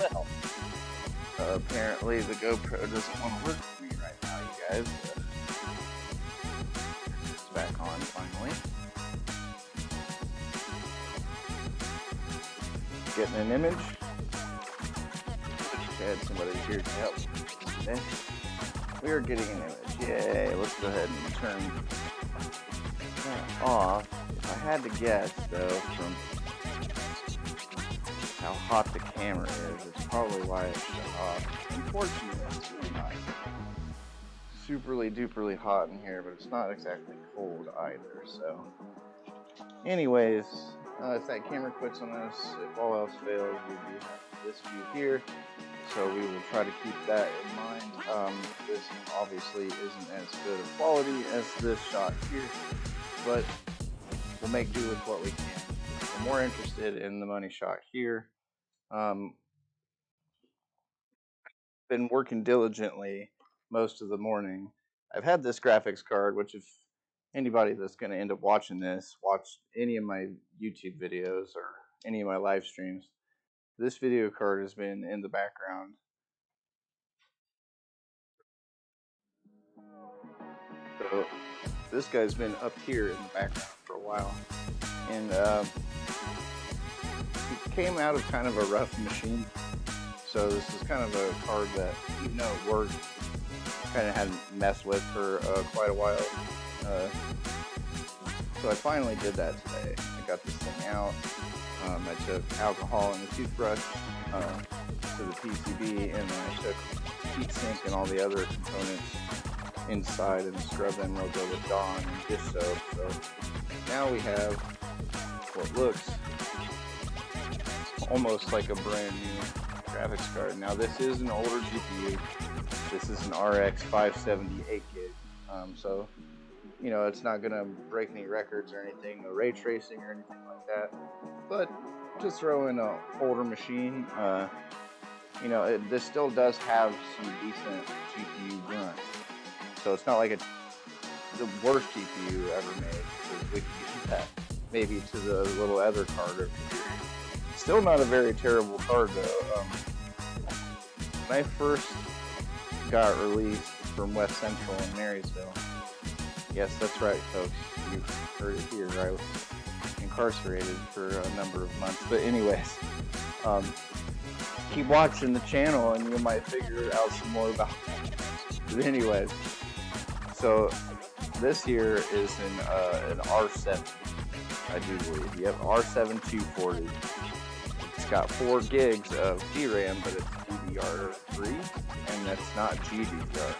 Well, apparently the GoPro doesn't want to work for me right now, you guys. It's back on finally. Getting an image. I had somebody here to help today. We are getting an image. Yay! Let's go ahead and turn that off. If I had to guess, though, from how hot the camera is, it's probably why it's shut off. Unfortunately, it's really not superly duperly hot in here, but it's not exactly cold either. So, anyways, if that camera quits on us, if all else fails, we do have this view here. So we will try to keep that in mind. This obviously isn't as good of quality as this shot here, but we'll make do with what we can. I'm more interested in the money shot here. Been working diligently most of the morning. I've had this graphics card, which if anybody that's going to end up watching this, watch any of my YouTube videos or any of my live streams, this video card has been in the background. So this guy's been up here in the background for a while, and he came out of kind of a rough machine. So this is kind of a card that, even though it worked, kind of hadn't messed with for quite a while. So I finally did that today. I got this thing out. I took alcohol and a toothbrush to the PCB, and then I took heat sink and all the other components inside and scrubbed them real good with Dawn and dish soap. So now we have what looks almost like a brand new graphics card. Now this is an older GPU. This is an RX 578 gig. So you know, it's not gonna break any records or anything, no ray tracing or anything like that. But to throw in an older machine, you know, this still does have some decent GPU grunt. So it's not like it's the worst GPU ever made, because we can use that maybe to the little other card over here. Still not a very terrible card though. When I first got released from West Central in Marysville. Yes, that's right, folks. You heard it here. I was incarcerated for a number of months. But anyways, keep watching the channel and you might figure out some more about that. But anyways, so this here is an R7, I do believe. Yep, R7 240. It's got 4 gigs of DRAM, but it's DDR3, and that's not GDDR.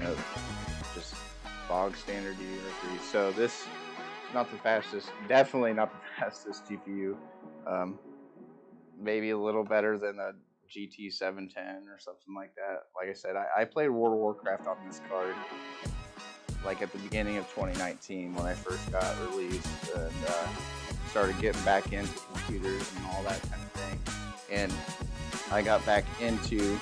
No, just bog standard DDR3. So this is not the fastest, definitely not the fastest GPU. Maybe a little better than a GT 710 or something like that. Like I said, I played World of Warcraft on this card like at the beginning of 2019 when I first got released, and started getting back into computers and all that kind of thing. And I got back into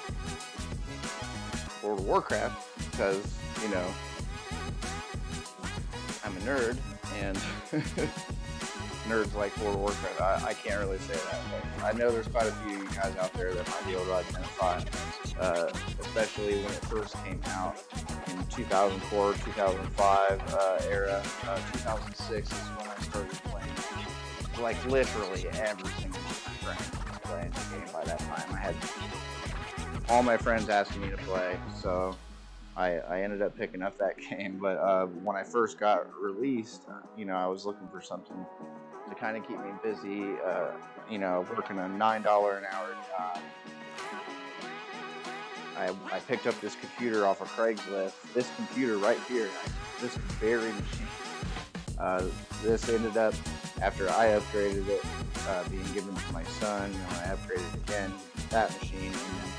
World of Warcraft because, you know, I'm a nerd, and nerds like World of Warcraft. I can't really say that, but I know there's quite a few guys out there that might be able to identify, especially when it first came out in 2004, 2005 era. 2006 is when I started playing. Like literally every single one of my friends was playing the game by that time. I had all my friends asking me to play, so I ended up picking up that game. But when I first got released, you know, I was looking for something to kind of keep me busy, you know, working a $9 an hour job. I picked up this computer off of Craigslist. This computer right here, this very machine. This ended up, after I upgraded it, being given to my son. And I upgraded again that machine, and then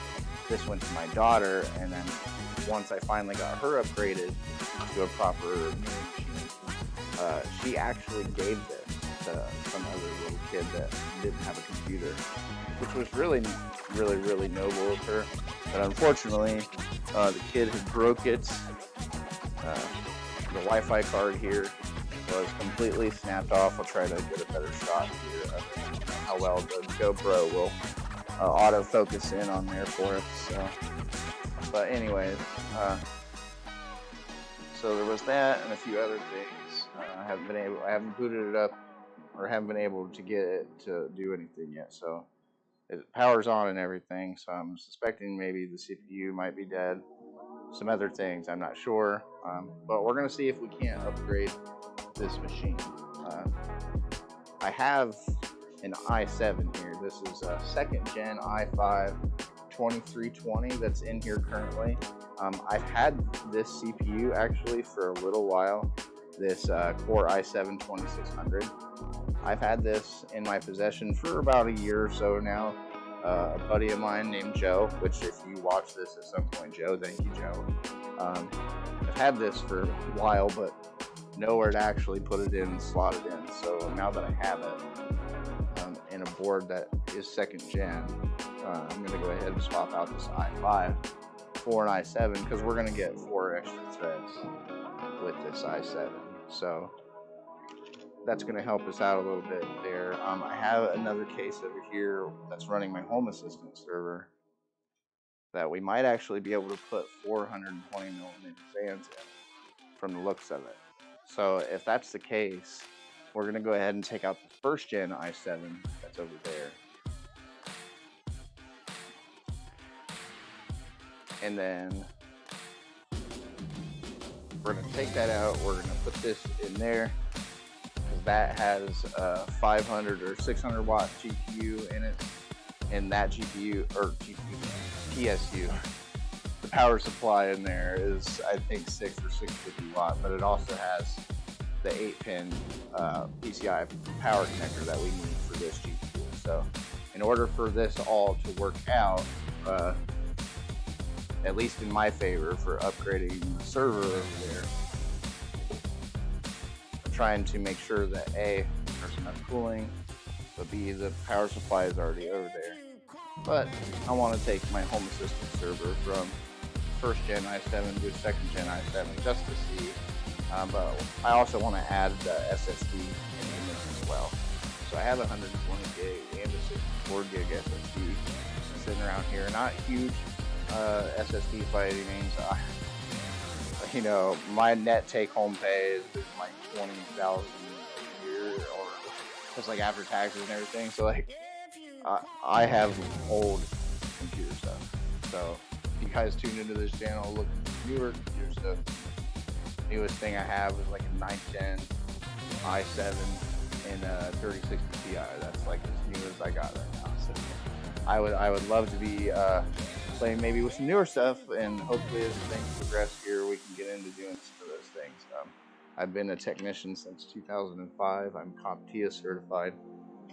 this went to my daughter. And then once I finally got her upgraded to a proper new machine, she actually gave this to some other little kid that didn't have a computer, which was really noble of her. But unfortunately, the kid had broke it. The Wi-Fi card here was completely snapped off. I'll try to get a better shot here of how well the GoPro will autofocus in on there for us. So, but anyways, so there was that and a few other things. I haven't booted it up, or haven't been able to get it to do anything yet. So it powers on and everything. So I'm suspecting maybe the CPU might be dead. Some other things, I'm not sure. But we're gonna see if we can't upgrade this machine. I have an i7 here. This is a 2nd gen i5 2320 that's in here currently. I've had this CPU actually for a little while. This Core i7 2600. I've had this in my possession for about a year or so now. A buddy of mine named Joe, which if you watch this at some point, Joe, thank you, Joe. I've had this for a while, but nowhere to actually put it in and slot it in. So now that I have it in a board that is 2nd gen, I'm going to go ahead and swap out this i5 for an i7, because we're going to get 4 extra threads with this i7. So that's going to help us out a little bit there. I have another case over here that's running my Home Assistant server that we might actually be able to put 420 millimeter fans in from the looks of it. So if that's the case, we're going to go ahead and take out the 1st gen i7 that's over there. And then we're going to take that out. We're going to put this in there. That has a 500 or 600 watt GPU in it, and that GPU, or PSU, the power supply in there is, I think, 6 or 650 watt, but it also has the 8-pin PCI power connector that we need for this GPU. So in order for this all to work out, at least in my favor for upgrading the server over there, trying to make sure that A, there's enough cooling, but B, the power supply is already over there. But I want to take my Home Assistant server from 1st gen i7 to 2nd gen i7 just to see. But I also want to add the SSD in the mix as well. So I have a 120 gig and a 64 gig SSD sitting around here. Not huge SSD by any means. you know, my net take-home pay is like 20,000 a year, or just like after taxes and everything. So like, I have old computer stuff. So if you guys tune into this channel, look at newer computer stuff. Newest thing I have is like a 910 i7 and a 3060 Ti. That's like as new as I got right now. So I would love to be playing maybe with some newer stuff, and hopefully as things progress here, we can get into doing some of those things. I've been a technician since 2005. I'm CompTIA certified.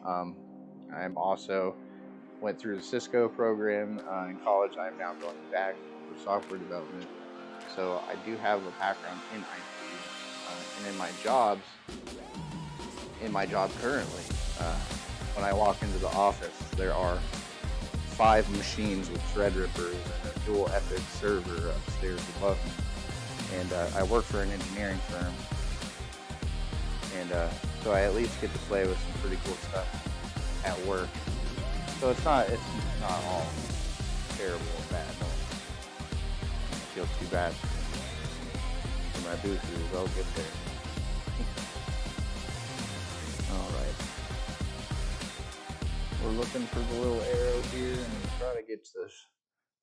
I'm also went through the Cisco program in college. I'm now going back for software development. So I do have a background in IT, and in my job currently, when I walk into the office, there are 5 machines with Threadrippers and a dual Epic server upstairs above me. And I work for an engineering firm, and so I at least get to play with some pretty cool stuff at work. So it's not all terrible or bad. No. I feel too bad for my boosters. I'll get there. Alright. We're looking for the little arrow here and try to get to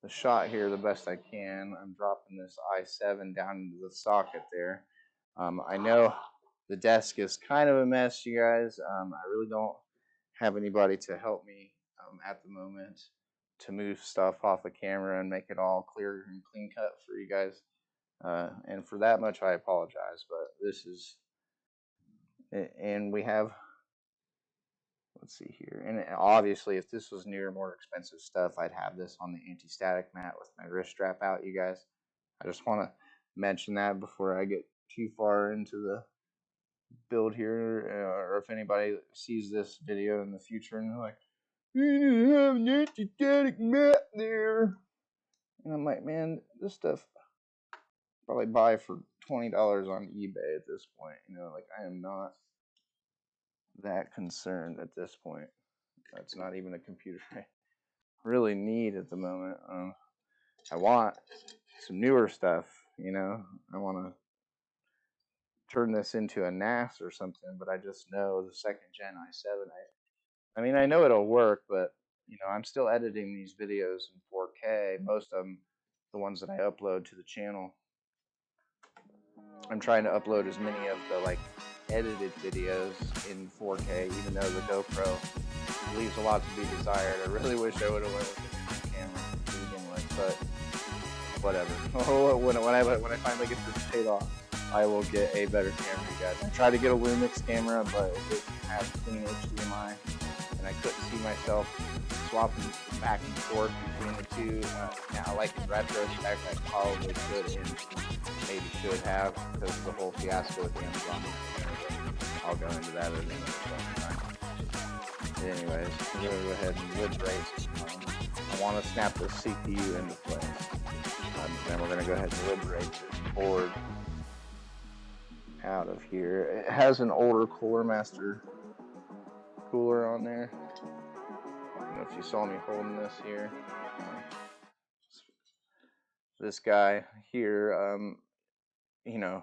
the shot here the best I can. I'm dropping this i7 down into the socket there. I know the desk is kind of a mess, you guys. I really don't have anybody to help me at the moment to move stuff off the camera and make it all clear and clean cut for you guys. And for that much, I apologize, but this is, and we have, let's see here. And obviously, if this was newer, more expensive stuff, I'd have this on the anti-static mat with my wrist strap out, you guys. I just want to mention that before I get too far into the build here, or if anybody sees this video in the future and they're like, you didn't have an anti-static mat there. And I'm like, man, this stuff probably buy for $20 on eBay at this point. You know, like I am not that concerned at this point. That's not even a computer I really need at the moment. I want some newer stuff, you know. I want to turn this into a NAS or something, but I just know the 2nd gen i7. I mean, I know it'll work, but you know, I'm still editing these videos in 4K. Most of them, the ones that I upload to the channel, I'm trying to upload as many of the like edited videos in 4K, even though the GoPro leaves a lot to be desired. I really wish I would have went with the camera to begin with, but whatever. When I finally get this paid off, I will get a better camera, you guys. I tried to get a Lumix camera, but it didn't have clean HDMI, and I couldn't see myself swapping back and forth between the two. Now, like in retrospect, I probably could and maybe should have, because of the whole fiasco with Amazon. I'll go into that at another time. Anyways, I'm going to go ahead and liberate. I want to snap the CPU into place. Then we're going to go ahead and liberate this board out of here. It has an older Cooler Master cooler on there. I don't know if you saw me holding this here. This guy here, you know,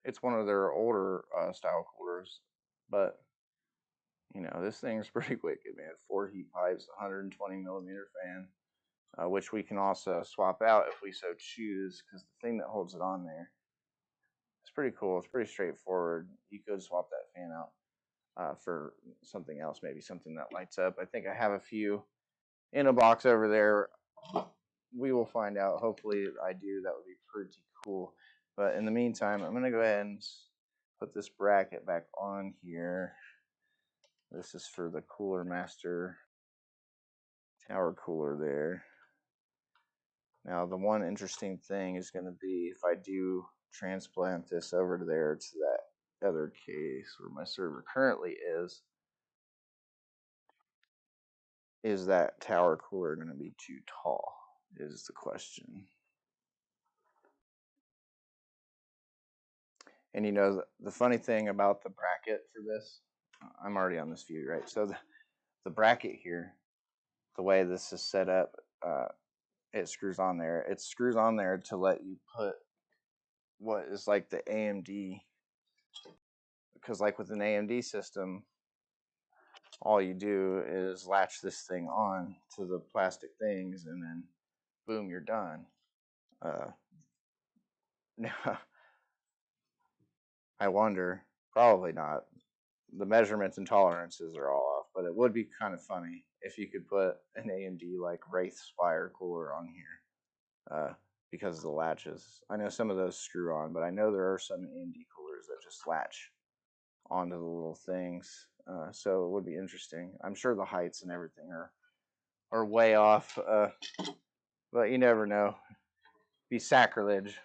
it's one of their older style coolers, but you know, this thing's pretty wicked, man. 4 heat pipes, 120 millimeter fan, which we can also swap out if we so choose, because the thing that holds it on there, it's pretty cool. It's pretty straightforward. You could swap that fan out for something else, maybe something that lights up. I think I have a few in a box over there. We will find out. Hopefully I do. That would be pretty cool. But in the meantime, I'm going to go ahead and put this bracket back on here. This is for the Cooler Master tower cooler there. Now, the one interesting thing is going to be if I do transplant this over to there to that other case where my server currently is that tower cooler going to be too tall is the question. And you know, the funny thing about the bracket for this, I'm already on this view, right? So the bracket here, the way this is set up, it screws on there. It screws on there to let you put what is like the AMD, because like with an AMD system, all you do is latch this thing on to the plastic things, and then boom, you're done. Now, I wonder, probably not. The measurements and tolerances are all off, but it would be kind of funny if you could put an AMD like Wraith Spire cooler on here, because of the latches. I know some of those screw on, but I know there are some AMD coolers that just latch onto the little things. So it would be interesting. I'm sure the heights and everything are way off, but you never know. Be sacrilege.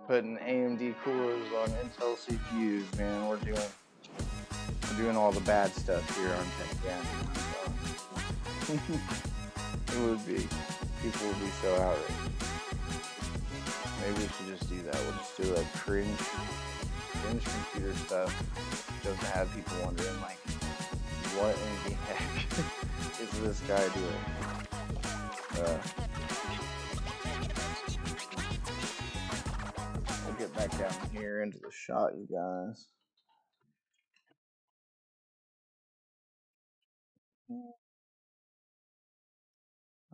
Putting AMD coolers on Intel CPUs, man. We're doing all the bad stuff here on Tech Again. It would be. People would be so outraged. Maybe we should just do that. We'll just do like cringe computer stuff. Just to have people wondering, like, what in the heck is this guy doing? I'll get back down here into the shot, you guys.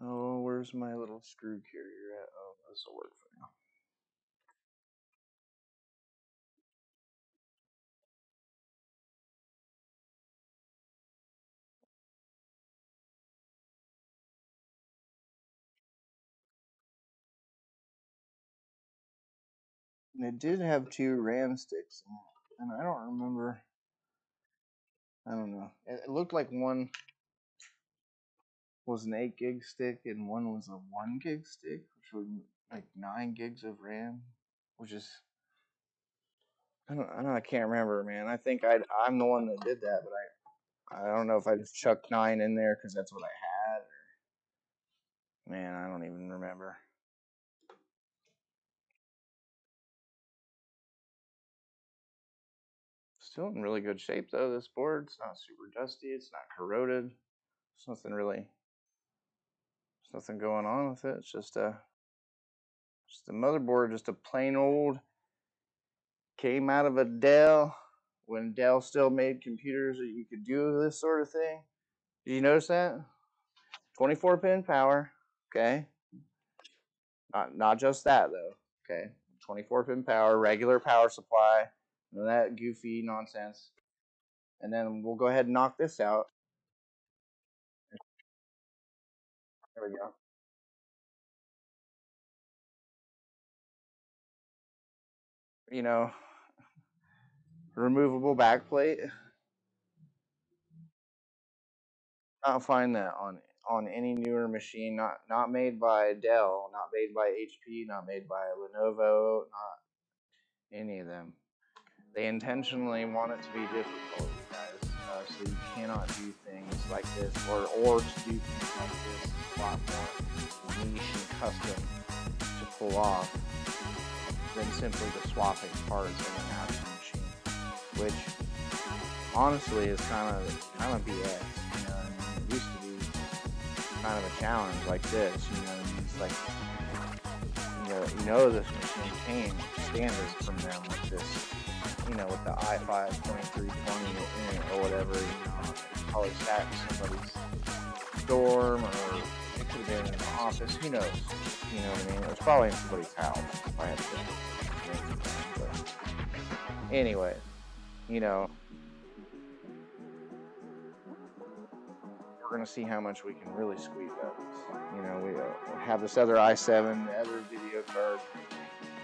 Oh, where's my little screw carrier at? Oh, this will work for now. And it did have 2 RAM sticks in it, and I don't remember. I don't know. It looked like one was an 8 gig stick and one was a 1 gig stick, which would like 9 gigs of RAM, which is I can't remember, man. I think I'm the one that did that, but I don't know if I just chucked 9 in there because that's what I had, or man, I don't even remember. Still in really good shape though. This board, it's not super dusty. It's not corroded. There's nothing going on with it. It's just a motherboard, just a plain old, came out of a Dell when Dell still made computers that you could do this sort of thing. Did you notice that? 24 pin power. Okay. Not just that though. Okay. 24 pin power, regular power supply, none of that goofy nonsense. And then we'll go ahead and knock this out. There we go. You know, removable backplate. Not find that on any newer machine. Not made by Dell, not made by HP, not made by Lenovo, not any of them. They intentionally want it to be difficult, you guys, so you cannot do things like this, or to do things like this is a lot more niche and custom to pull off than simply just swapping parts in an actual machine, which honestly is kind of BS. You know, I mean, it used to be kind of a challenge like this. You know, it's like this machine came standard from them with this. You know, with the i5 2320 in it or whatever, you know, probably sat in somebody's dorm, or it could have been in an office, who knows, you know what I mean, it was probably in somebody's house, if I had to guess, but anyway, you know, we're going to see how much we can really squeeze out of this. You know, we have this other i7, the other video card.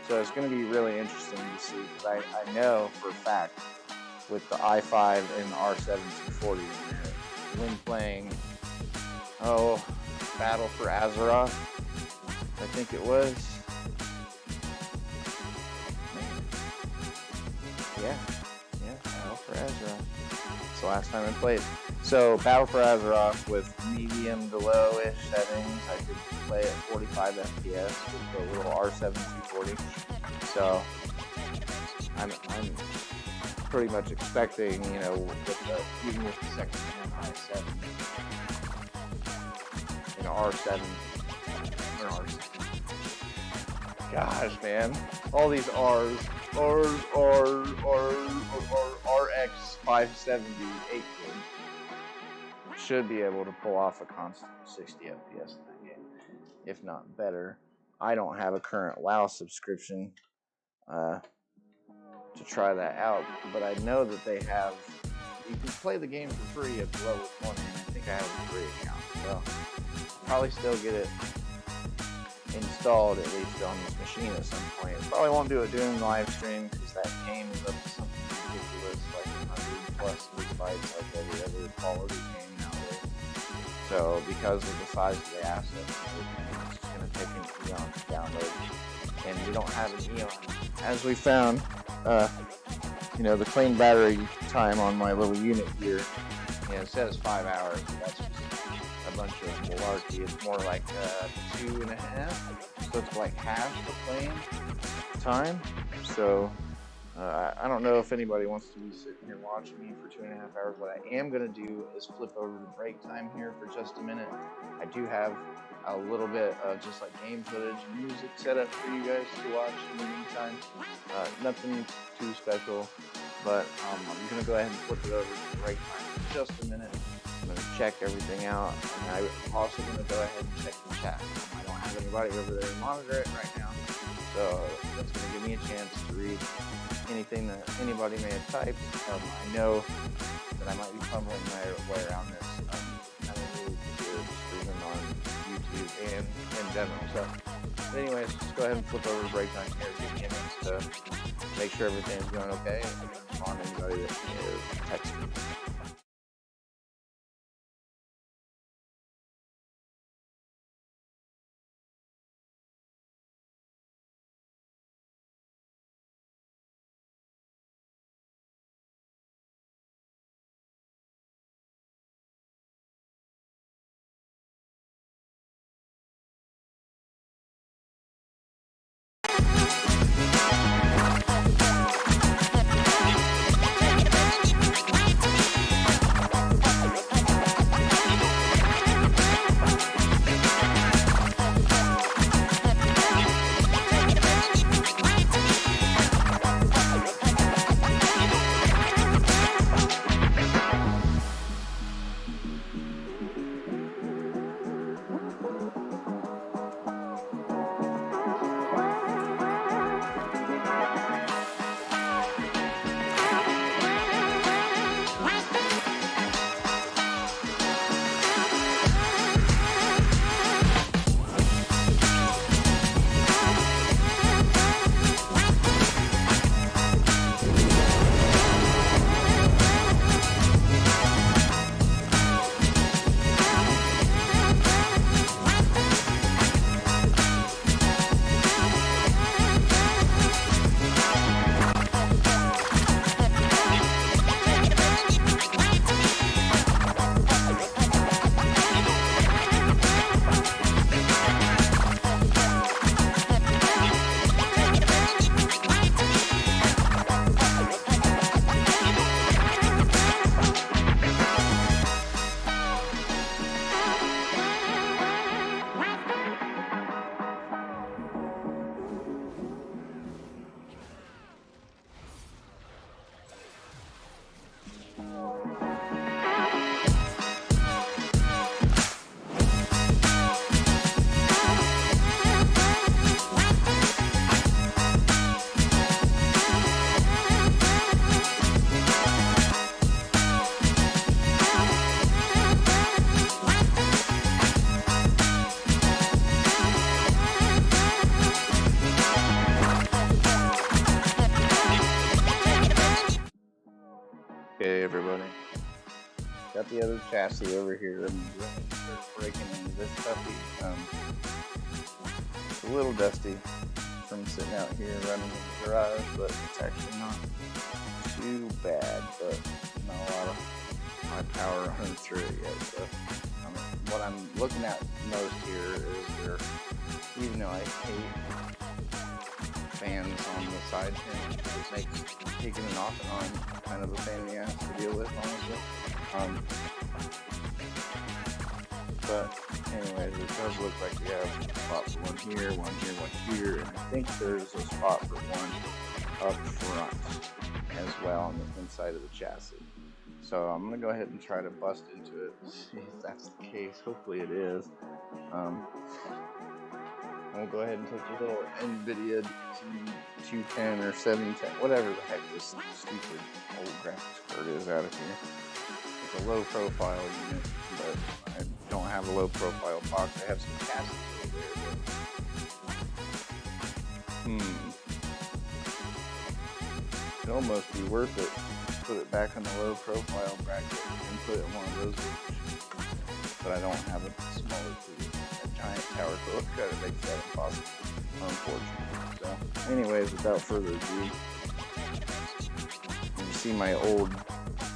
So it's going to be really interesting to see, because I know for a fact with the i5 and the R7 240 when playing, Battle for Azeroth, I think it was. Yeah, Battle for Azeroth. It's the last time I played. So Battle for Azeroth with medium to low-ish settings, I could play at 45 FPS with the little R7 240. So I'm pretty much expecting, you know, even with the second gen i7, you know, R7 or R7. Gosh, man, all these R's, RX 570 8 gig should be able to pull off a constant 60 FPS in that game, if not better. I don't have a current WoW subscription to try that out, but I know that they have. You can play the game for free at the level 20, and I think I have a free account, so I'll probably still get it installed at least on this machine at some point. Probably won't do it during the live stream because that game is up to something ridiculous, like 100 plus gigabytes, like every other quality game nowadays. So because of the size of the asset, it's just going to take an eon to download, and we don't have an eon. As we found, the clean battery time on my little unit here, it says 5 hours, but that's just a bunch of malarkey. It's more like 2.5, so it's like half the playing time. So I don't know if anybody wants to be sitting here watching me for 2.5 hours. What I am going to do is flip over to break time here for just a minute. I do have a little bit of just like game footage and music set up for you guys to watch in the meantime. Nothing too special, but I'm going to go ahead and flip it over to break time for just a minute. I'm going to check everything out, and I'm also going to go ahead and check the chat. I don't have anybody over there to monitor it right now, so that's going to give me a chance to read anything that anybody may have typed. I know that I might be fumbling my way around this. I'm new to streaming on YouTube and in general. So, but anyways, just go ahead and flip over to break time here. Give me a minute to make sure everything's going okay, and respond to anybody that is texting. Okay, everybody. Got the other chassis over here. I'm breaking into this puppy. It's a little dusty from sitting out here running in the garage, but it's actually not too bad. But not a lot of my power running through it yet. So what I'm looking at most here is there, even though I hate fans on the side panel, it makes taking it off and on kind of a pain in the ass to deal with, honestly. But anyways, it does look like we have a spot for one here, one here, one here, and I think there's a spot for one up front as well on the inside of the chassis. So I'm going to go ahead and try to bust into it, see if that's the case. Hopefully it is. I'll go ahead and take a little NVIDIA 210 or 710, whatever the heck this stupid old graphics card is out of here. It's a low profile unit, but I don't have a low profile box. I have some chassis over there. It'd almost be worth it to put it back on the low profile bracket and put it in one of those machines. But I don't have a smaller tool. Giant tower code credit makes that impossible, unfortunately. So, anyways, without further ado, you can see my old,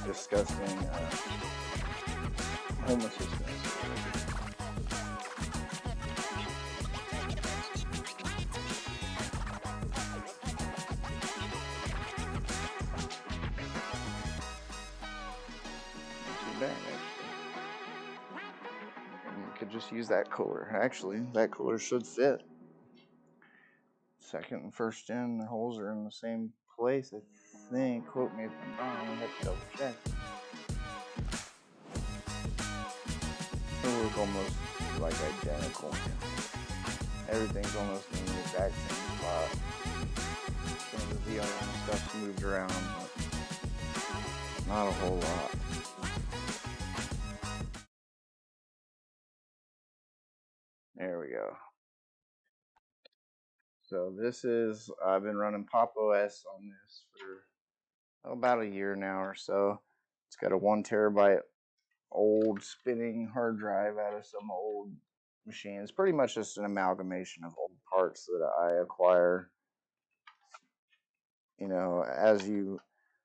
disgusting home assistant. Not too bad, actually. Could just use that cooler. Actually, that cooler should fit. Second and first in, the holes are in the same place, I think. Quote me if I'm wrong, I have to double check. They look almost like identical. Everything's almost in the exact same spot. Some of the VRM stuff's moved around, but not a whole lot. There we go. So this is, I've been running Pop OS on this for about a year now or so. It's got a 1 terabyte old spinning hard drive out of some old machine. It's pretty much just an amalgamation of old parts that I acquire. You know, as you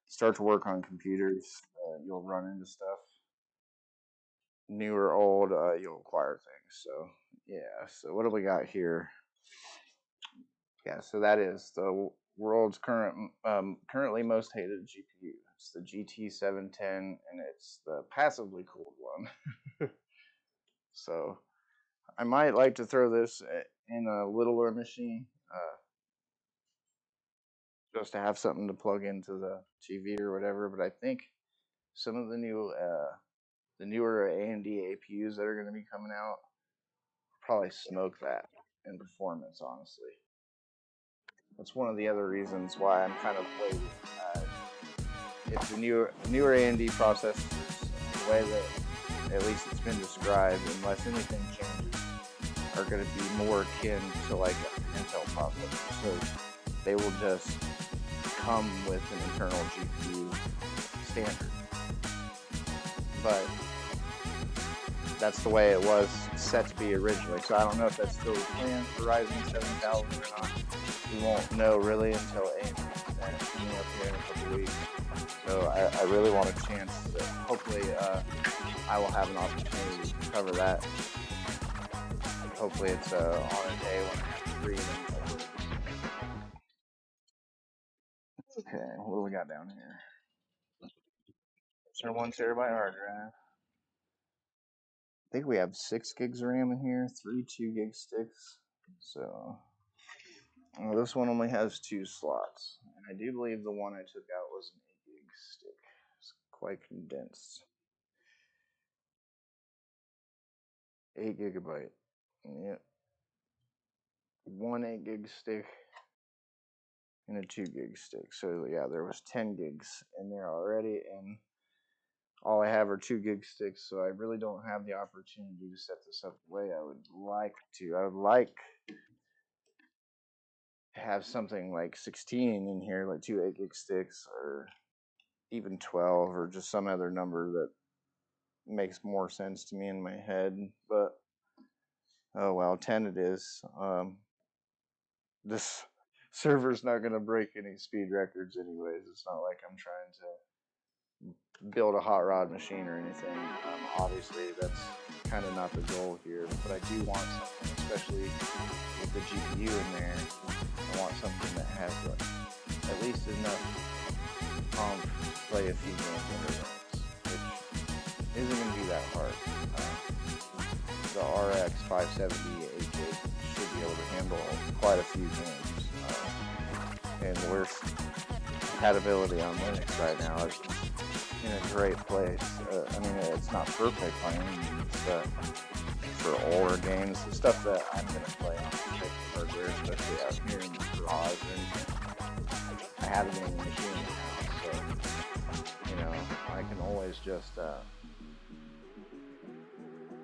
start to work on computers, you'll run into stuff. New or old, you'll acquire things. So, yeah. So what do we got here? Yeah, so that is the world's currently most hated GPU. It's the GT710, and it's the passively cooled one. So I might like to throw this in a littler machine, just to have something to plug into the TV or whatever. But I think some of the newer AMD APUs that are going to be coming out probably smoke that in performance, honestly. That's one of the other reasons why I'm kind of waiting. It's the newer AMD processors, the way that at least it's been described, unless anything changes, are going to be more akin to like an Intel processor. So they will just come with an internal GPU standard. But that's the way it was set to be originally. So I don't know if that's still the plan for Ryzen 7000 or not. We won't know really until AMD is coming up here in a couple weeks. So I really want a chance to, hopefully I will have an opportunity to cover that. Hopefully it's on a day when I have free. Okay, what do we got down here? It's our 1 terabyte hard drive. I think we have 6 gigs RAM in here, 3 2 gig sticks. So this one only has 2 slots, and I do believe the one I took out was an 8 gig stick. It's quite condensed. 8 gigabyte. Yep. 1 8 gig stick and a 2 gig stick. So yeah, there was 10 gigs in there already, and all I have are 2 gig sticks, so I really don't have the opportunity to set this up the way I would like to. I would like to have something like 16 in here, like 2 8 gig sticks, or even 12, or just some other number that makes more sense to me in my head. But oh well, 10 it is. This server's not going to break any speed records anyways. It's not like I'm trying to build a hot rod machine or anything. Obviously that's kind of not the goal here, but I do want something, especially with the GPU in there, I want something that has at least enough to play a few games under Linux, which isn't going to be that hard. The RX 570 8 gig should be able to handle quite a few games. And we're compatibility on Linux right now is in a great place. I mean, it's not perfect by any means, but for older games, the stuff that I'm going to play on hardware, especially out here in the garage or anything, I have a gaming machine in the house, so, you know, I can always just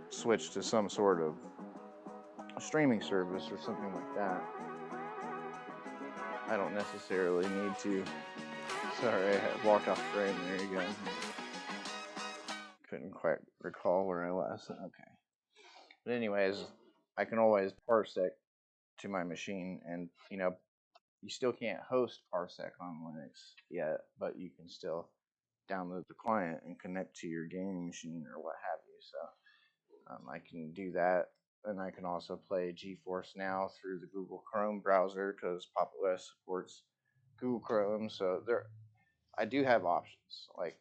switch to some sort of streaming service or something like that. I don't necessarily need to. Sorry, I walked off frame. There you go. Couldn't quite recall where I was. Okay. But anyways, I can always parsec to my machine, and you know, you still can't host parsec on Linux yet, but you can still download the client and connect to your gaming machine or what have you. So I can do that, and I can also play GeForce Now through the Google Chrome browser because Pop! OS supports Google Chrome. So I do have options. Like,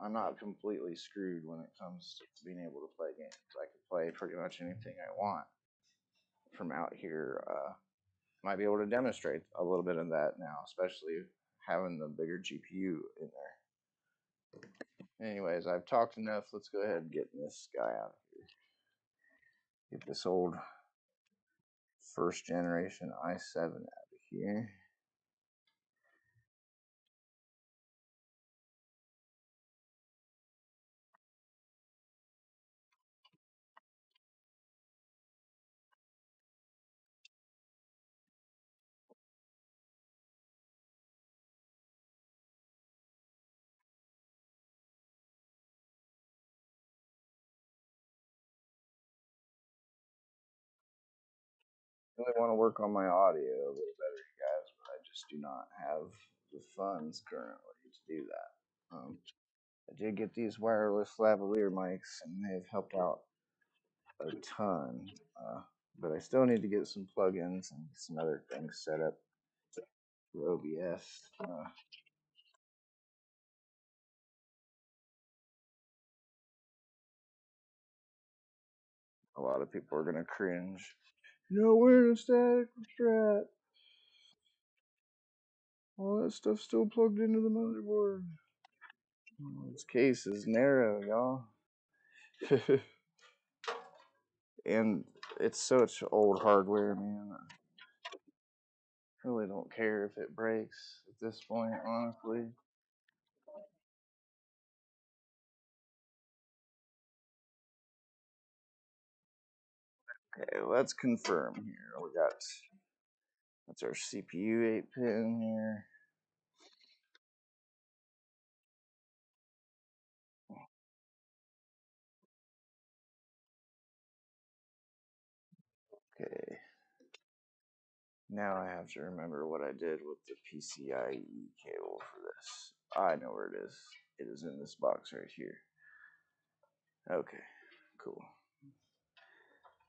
I'm not completely screwed when it comes to being able to play games. I can play pretty much anything I want from out here. Might be able to demonstrate a little bit of that now, especially having the bigger GPU in there. Anyways, I've talked enough. Let's go ahead and get this guy out of here. Get this old first generation i7 out of here. I really want to work on my audio a little better, guys, but I just do not have the funds currently to do that. I did get these wireless lavalier mics, and they've helped out a ton. But I still need to get some plugins and some other things set up for OBS. A lot of people are gonna cringe. We're in a static strat. All that stuff's still plugged into the motherboard. Oh, this case is narrow, y'all. And it's such old hardware, man. I really don't care if it breaks at this point, honestly. Okay, let's confirm here. That's our CPU 8-pin here. Okay. Now I have to remember what I did with the PCIe cable for this. I know where it is. It is in this box right here. Okay, cool.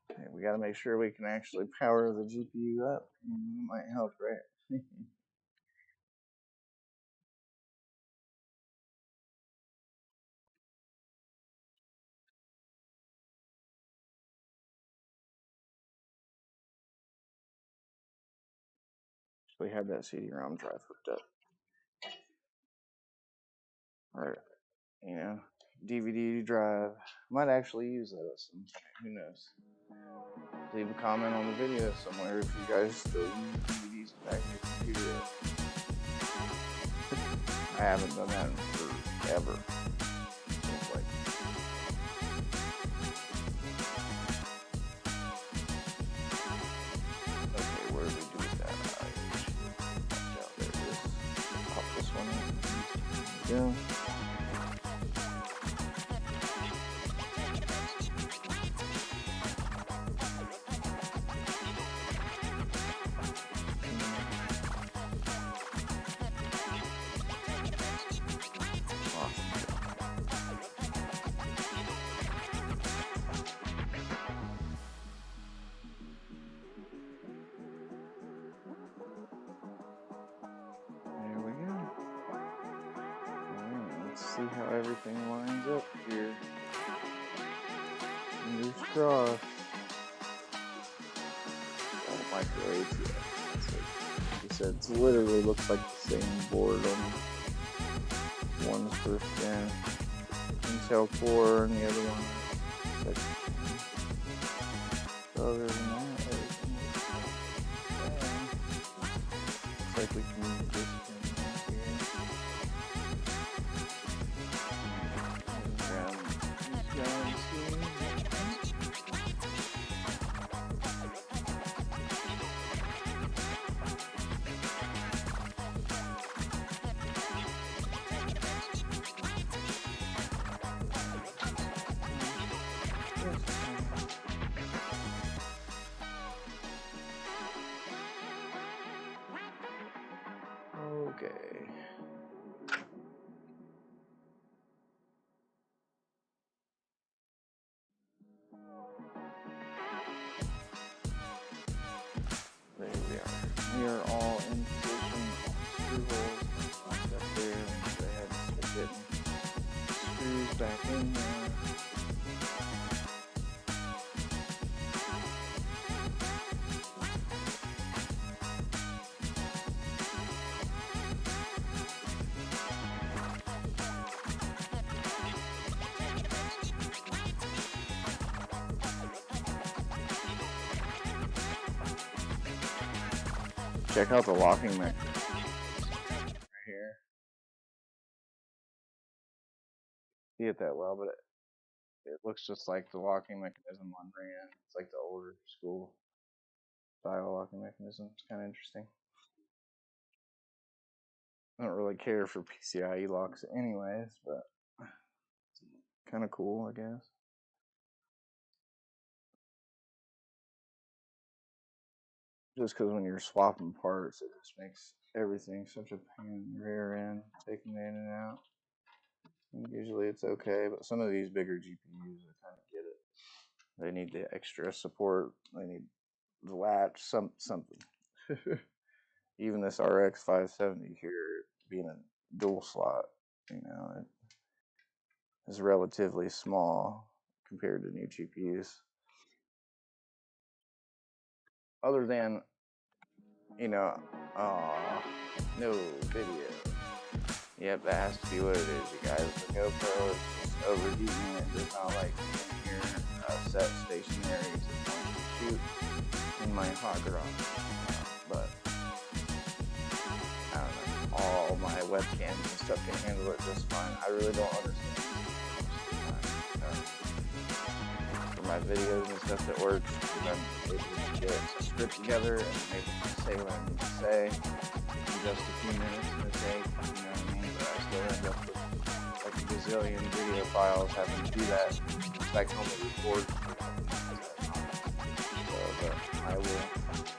Okay, we got to make sure we can actually power the GPU up. It might help, right? We have that CD-ROM drive hooked up. Or, DVD drive. Might actually use that at some point. Who knows? Leave a comment on the video somewhere if you guys still use DVDs back in your computer. I haven't done that in forever. Seems like. Okay, where do we do that? There it is. Pop this one in. Yeah. See how everything lines up here. Fingers crossed. micro ATX. Like he said, it literally looks like the same board on one's first gen Intel Core and the other one second gen. So other than that, everything looks like we can move this thing here. Grab these guys here. Okay. There we are. We are all in position. Screw holes lined up there. Go ahead and stick it. Screws back in there. Check out the locking mechanism right here. See it that well, but it looks just like the locking mechanism on RAM. It's like the older school style locking mechanism. It's kind of interesting. I don't really care for PCIe locks anyways, but kind of cool, I guess. Just because when you're swapping parts, it just makes everything such a pain in the rear end, taking it in and out. And usually it's okay, but some of these bigger GPUs, I kind of get it. They need the extra support. They need the latch, something. Even this RX 570 here, being a dual slot, you know, it is relatively small compared to new GPUs. Other than, you know, no video. Yep, that has to be what it is, you guys. The GoPro is just overheating. It does not like being here set stationary to point and shoot in my hot garage. But I don't know. All my webcams and stuff can handle it just fine. I really don't understand for my videos and stuff that works, because I'm able to get a script together and I'm able to say what I need to say in just a few minutes in a day, you know what I mean? But I still end up with like a gazillion video files having to do that. So I can only record so, but I will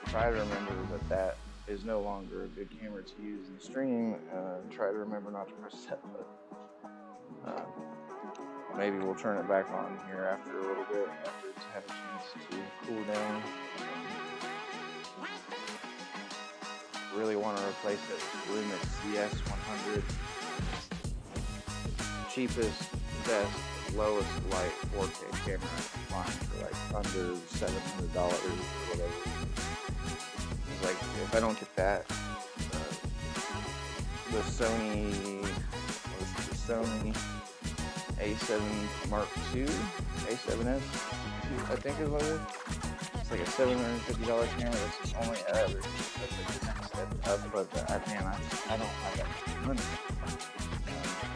try to remember that is no longer a good camera to use in the stream, and try to remember not to press that button. Maybe we'll turn it back on here after a little bit, after it's had a chance to cool down. Really want to replace it with Lumix CS100. Cheapest, best, lowest light 4K camera I can find for like under $700 or whatever. It's like, if I don't get that, the Sony A7 Mark II, A7S, I think is what it is. It's like a $750 camera. That's only average. That's like the next step up. But man, I don't have that money.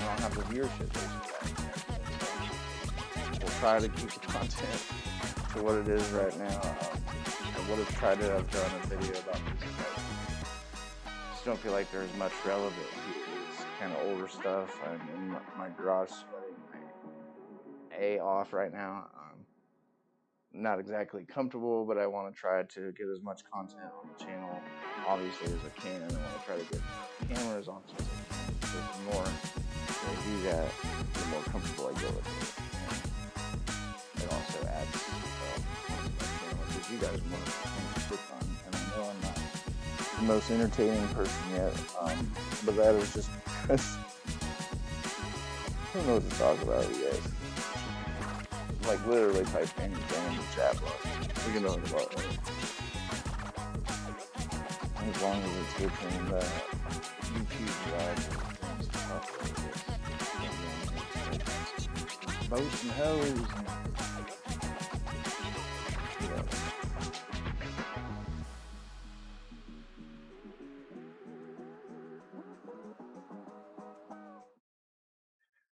I don't have the viewership for that. We'll try to keep the content to what it is right now. I would have tried to have done a video about this, but I just don't feel like there's much relevant here. It's kind of older stuff. I'm in my garage sweating my A off right now. Not exactly comfortable, but I want to try to get as much content on the channel, obviously, as I can. I want to try to get cameras on as I can. So the more I do that, the more comfortable I get with it. And it also adds onto my channel, because you guys want things to click on. And I know I'm not the most entertaining person yet, but that is just because I don't know what to talk about, you guys. Like, literally type anything in the chat box. We can talk about it. as long as it's within the YouTube drive. Boats and hoes.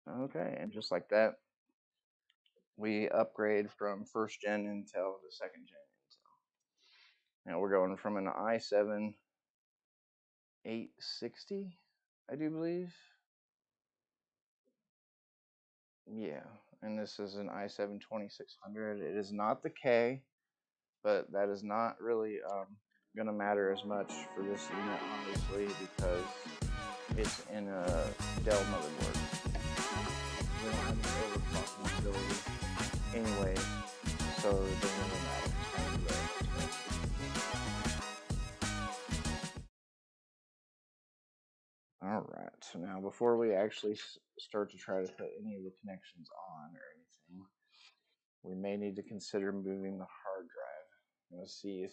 And, okay, and just like that, we upgrade from first gen Intel to second gen Intel. Now we're going from an i7 860, I do believe. Yeah, and this is an i7 2600. It is not the K, but that is not really going to matter as much for this unit, obviously, because it's in a Dell motherboard. We don't have any overclocking ability anyway, so it doesn't really matter. Alright, so now before we actually start to try to put any of the connections on or anything, we may need to consider moving the hard drive. Let's see if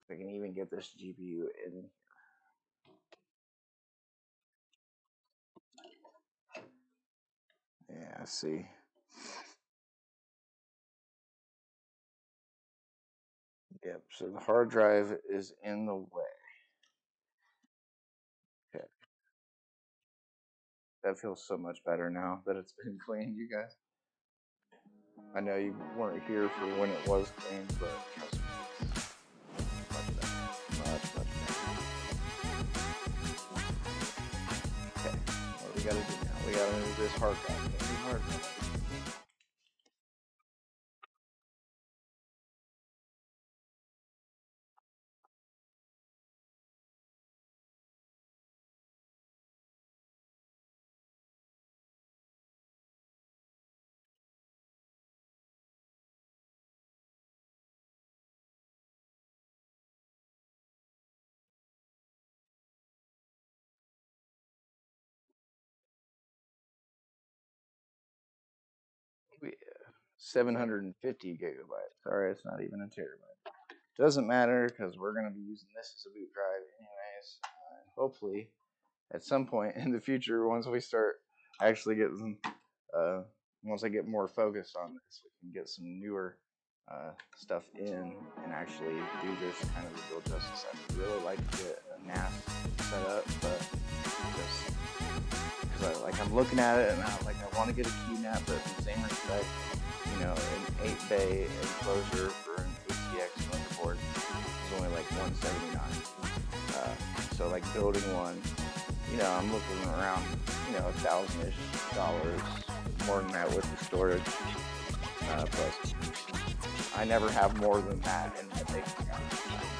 I can even get this GPU in here. Yeah, see. Yep, so the hard drive is in the way. Okay. That feels so much better now that it's been cleaned, you guys. I know you weren't here for when it was cleaned, but trust me, it's much better. Much better. Okay, what do we gotta do now? We gotta move this hard drive. We 750 gigabytes. Sorry, it's not even a terabyte. Doesn't matter because we're going to be using this as a boot drive anyways. Hopefully, at some point in the future, once we start actually getting, once I get more focused on this, we can get some newer stuff in and actually do this kind of real justice. I'd really like to get a NAS set up, but just because I'm looking at it and I want to get a QNAP, but in the same respect, you know, an 8-bay enclosure for an ATX motherboard is only like $179. So like building one, you know, I'm looking around, you know, $1,000-ish, more than that with the storage. But I never have more than that in my bank account,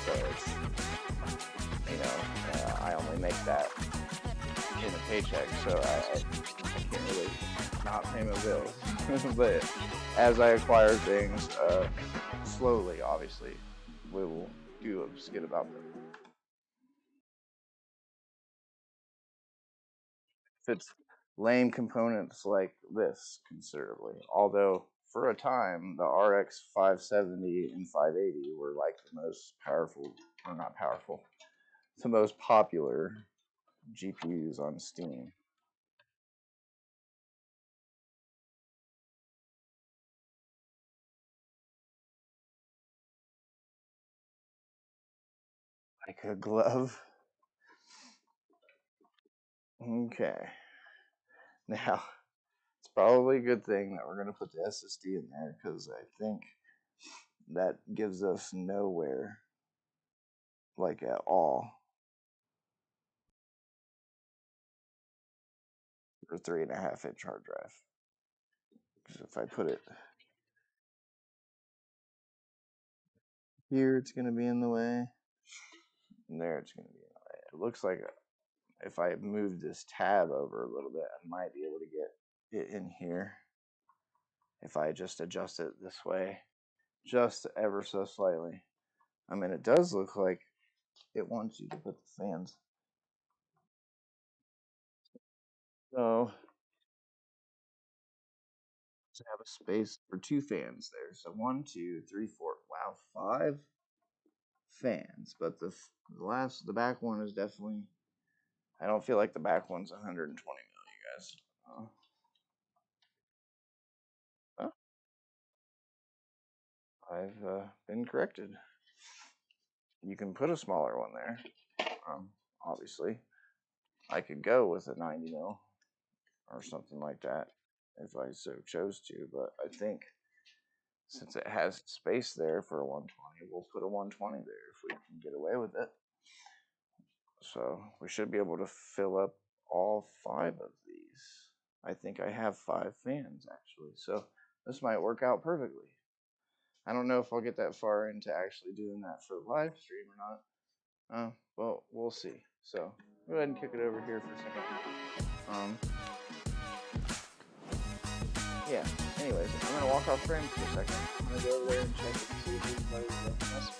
so it's, you know, I only make that in a paycheck, so I can't really not pay my bills. But as I acquire things, slowly, obviously, we will do a skit about them. If it's lame components like this considerably, although for a time the RX 570 and 580 were like the most powerful, or not powerful, the most popular GPUs on Steam. Like a glove. Okay. Now, it's probably a good thing that we're going to put the SSD in there because I think that gives us nowhere, like at all, for a 3.5-inch hard drive. Because if I put it here, it's going to be in the way. And there, it's going to be in the way. It looks like if I move this tab over a little bit, I might be able to get it in here. If I just adjust it this way, just ever so slightly. I mean, it does look like it wants you to put the fans. So, to have a space for 2 fans there. So 1, 2, 3, 4. Wow, fans, but the back one is definitely. I don't feel like the back one's 120 mil, you guys. Oh, I've been corrected. You can put a smaller one there. Obviously, I could go with a 90 mil or something like that if I so chose to, but I think since it has space there for a 120, we'll put a 120 there if we can get away with it. So we should be able to fill up all 5 of these. I think I have 5 fans actually, so this might work out perfectly. I don't know if I'll get that far into actually doing that for the live stream or not. Well, we'll see. So go ahead and kick it over here for a second. Yeah. Anyways, I'm gonna walk off frame for a second. I'm gonna go over there and check it and see if anybody's left a message.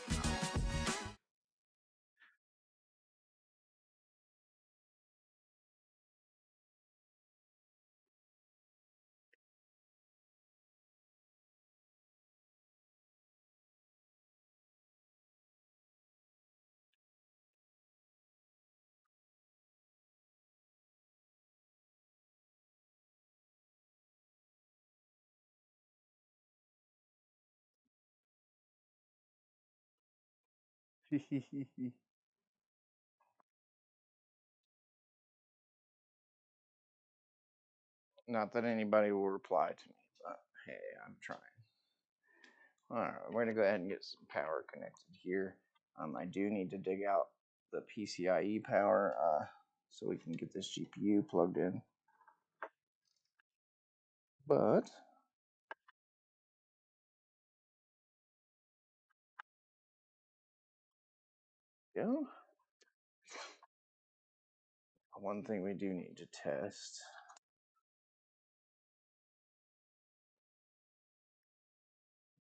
Not that anybody will reply to me, but hey, I'm trying. Alright, we're gonna go ahead and get some power connected here. I do need to dig out the PCIe power so we can get this GPU plugged in. But yeah, one thing we do need to test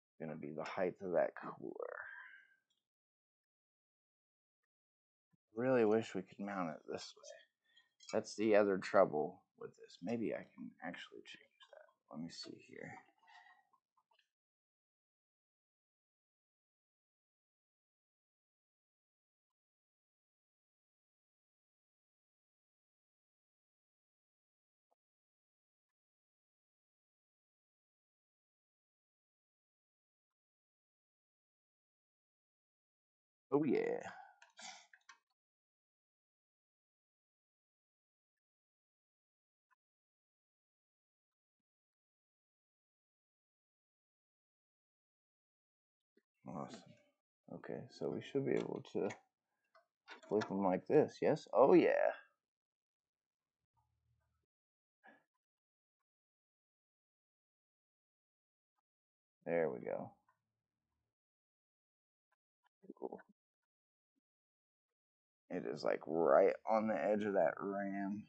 is gonna be the height of that cooler. Really wish we could mount it this way. That's the other trouble with this. Maybe I can actually change that. Let me see here. Oh yeah. Awesome. Okay, so we should be able to flip them like this, yes? Oh yeah. There we go. Cool. It is like right on the edge of that RAM.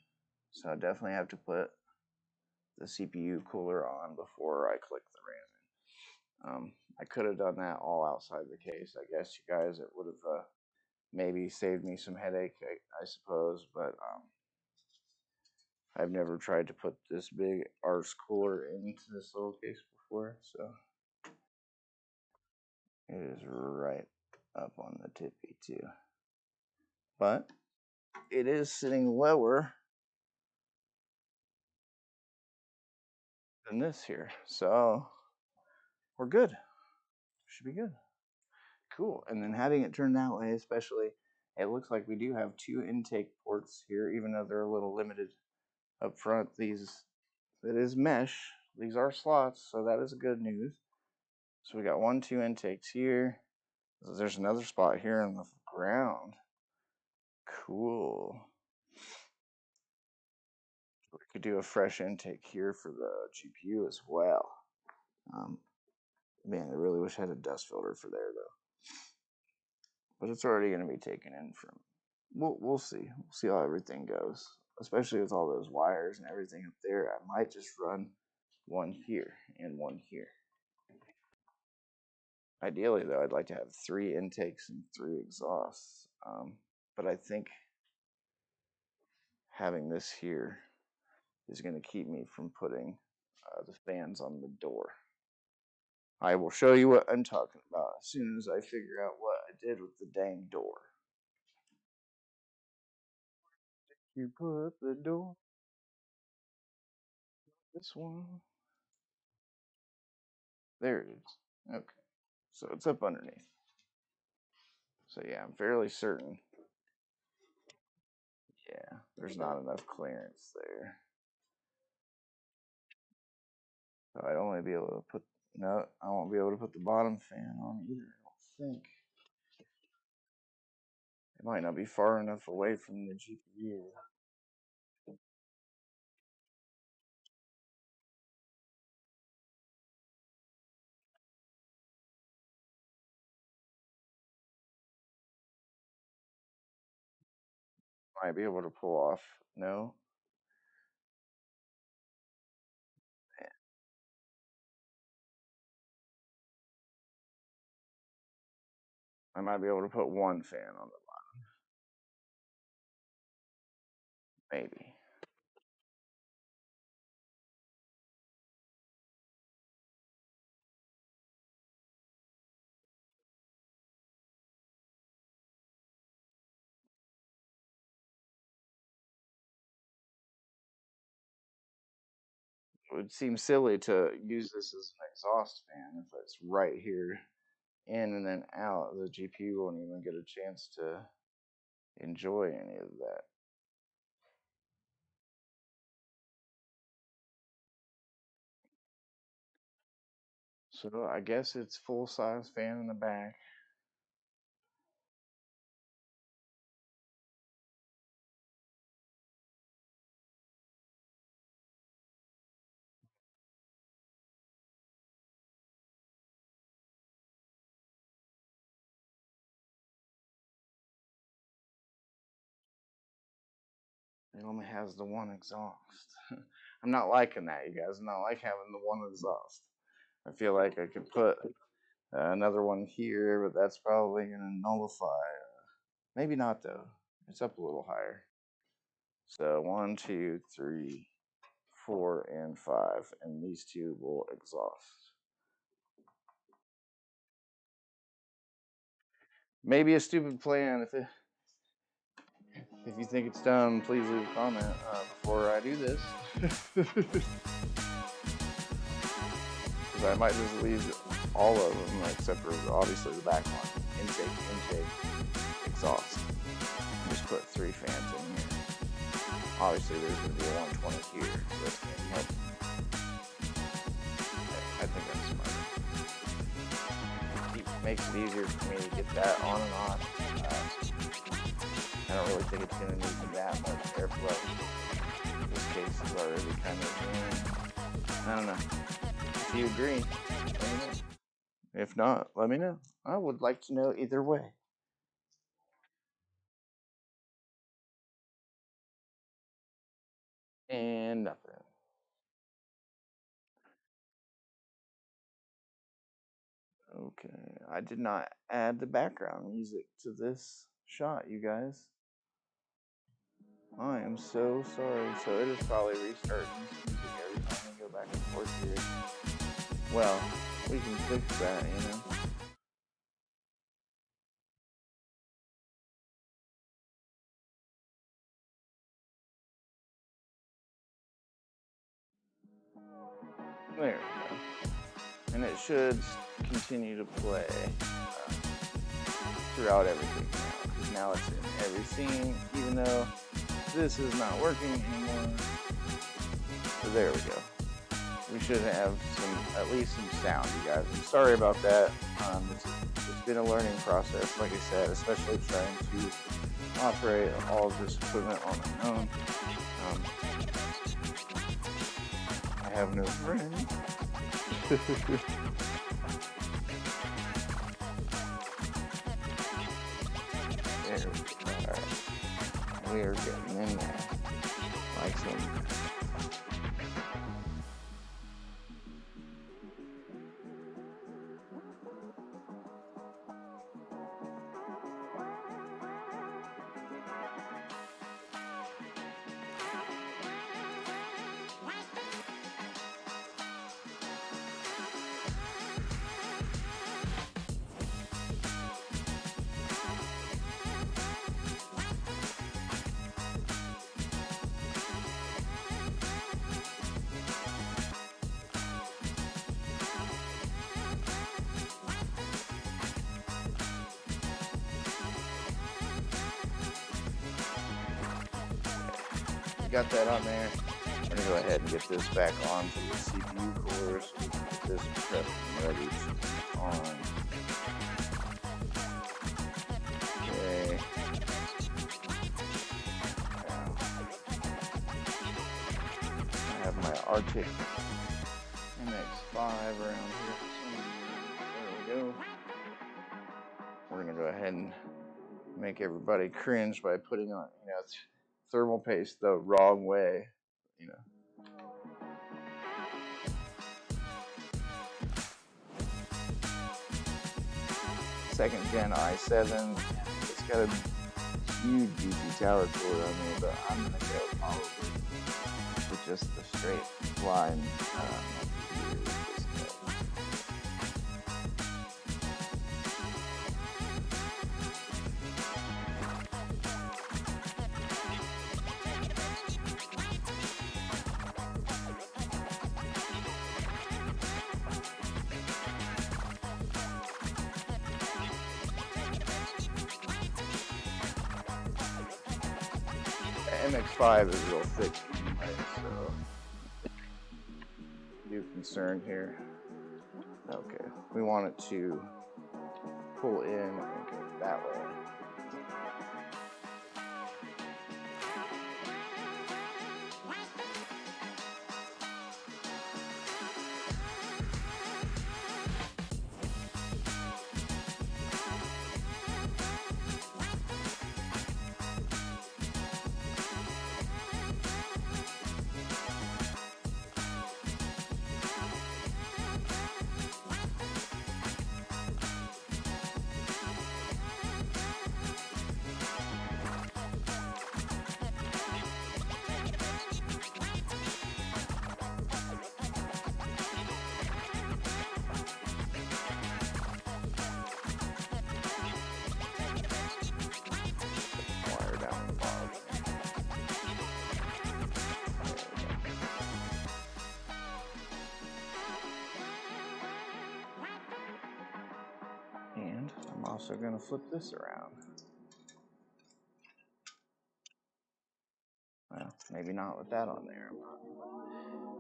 So I definitely have to put the CPU cooler on before I click the RAM in. I could have done that all outside the case. I guess you guys, it would have maybe saved me some headache, I suppose, but I've never tried to put this big arse cooler into this little case before, so it is right up on the tippy too. But it is sitting lower than this here, so we're good. Should be good. Cool. And then having it turned that way, especially, it looks like we do have 2 intake ports here, even though they're a little limited up front. It is mesh. These are slots, so that is good news. So we got 1, 2 intakes here. There's another spot here in the ground. Cool. We could do a fresh intake here for the GPU as well. Man, I really wish I had a dust filter for there though. But it's already going to be taken in from. We'll see. We'll see how everything goes. Especially with all those wires and everything up there, I might just run one here and one here. Ideally, though, I'd like to have 3 intakes and 3 exhausts. But I think having this here is going to keep me from putting the fans on the door. I will show you what I'm talking about as soon as I figure out what I did with the dang door. You put the door. This one. There it is. Okay. So it's up underneath. So yeah, I'm fairly certain. Yeah, there's not enough clearance there. So I'd only be able to put, no, I won't be able to put the bottom fan on either, I don't think. It might not be far enough away from the GPU. Might be able to pull off, no? I might be able to put one fan on the bottom, maybe. It would seem silly to use this as an exhaust fan if it's right here in and then out. The GPU won't even get a chance to enjoy any of that. So I guess it's full size fan in the back. It only has the one exhaust. I'm not liking that, you guys. I'm not like having the one exhaust. I feel like I could put another one here, but that's probably going to nullify. Maybe not, though. It's up a little higher. So 1, 2, 3, 4, and 5. And these two will exhaust. Maybe a stupid plan. If you think it's dumb, please leave a comment before I do this. Because I might just leave all of them except for obviously the back one. Intake, exhaust. Just put 3 fans in here. Obviously there's going to be a 120 here, so that's going to help. I think that's smart. It makes it easier for me to get that on and off. I don't really think it's going to need that much airflow. This case is already kind of, I don't know. If you agree, let me know. If not, let me know. I would like to know either way. And nothing. Okay, I did not add the background music to this shot, you guys. I am so sorry. So it is probably restarting this music every time we go back and forth here. Well, we can fix that, you know. There we go. And it should continue to play throughout everything now. Because now it's in every scene, even though this is not working anymore. So there we go. We should have at least some sound, you guys. I'm sorry about that. It's been a learning process, like I said, especially trying to operate all of this equipment on my own. I have no friends. There we go. All right. We are getting in there. Like some. got that on there. We're gonna go ahead and get this back onto the CPU core, so we can get this prepped and ready to be on. Okay. I have my Arctic MX5 around here. There we go. We're gonna go ahead and make everybody cringe by putting on, thermal paste the wrong way, Second gen i7. It's got a huge DC tower cooler on there, but I'm gonna go probably with just the straight line. MX5 is real thick anyway, so you're concerned here. Okay, we want it to pull in and go that way. And I'm also going to flip this around. Well, maybe not with that on there.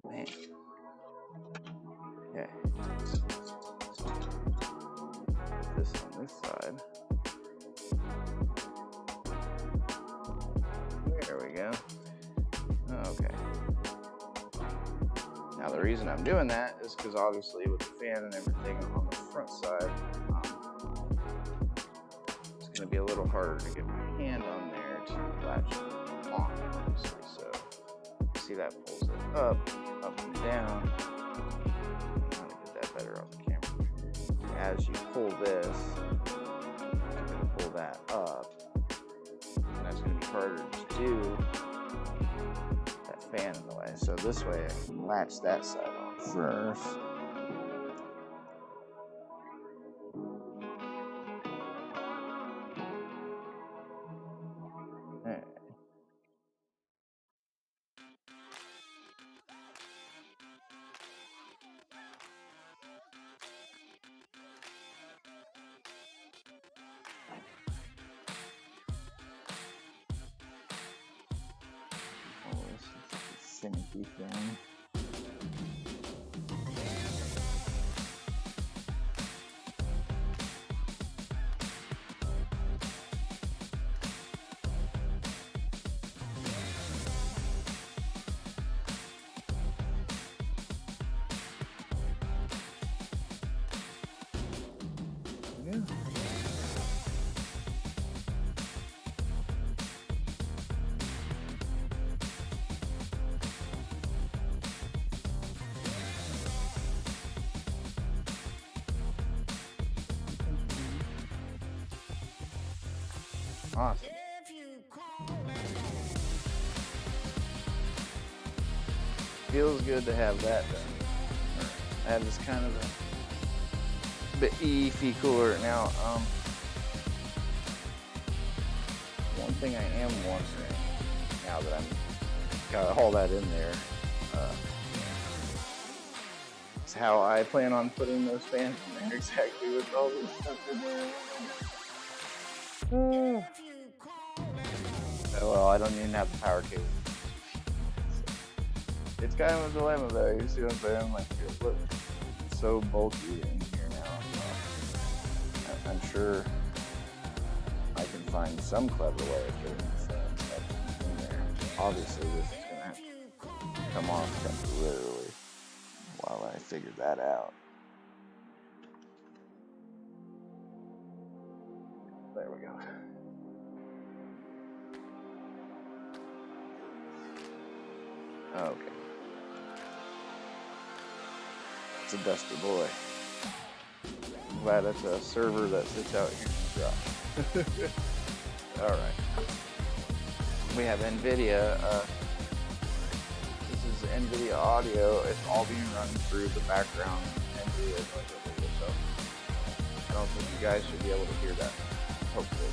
Man. Okay. Put this on this side. There we go. Okay. Now the reason I'm doing that is because obviously with the fan and everything on the front side, it's going to be a little harder to get my hand on there to latch on, obviously. So see, that pulls it up and down. I'm trying to get that better on the camera. As you pull this, you're going to pull that up, and that's going to be harder to do. That fan in the way. So this way I can latch that side on first. Finicky thing. Yeah. Awesome. Feels good to have that done. That is kind of a bit iffy cooler. Now, one thing I am wondering, now that I'm got all that in there, is how I plan on putting those fans in there exactly with all this stuff in there. Well, I don't even have the power cable. It's kind of a dilemma though. You see what I'm saying? Like, look, it's so bulky in here now. I'm sure I can find some clever way of getting the fans up in there. Obviously, this is gonna have to come off temporarily while I figure that out. There we go. Okay. It's a dusty boy. I'm glad it's a server that sits out here in the drop. Alright. We have NVIDIA. This is NVIDIA audio. It's all being run through the background NVIDIA. So I don't think you guys should be able to hear that. Hopefully.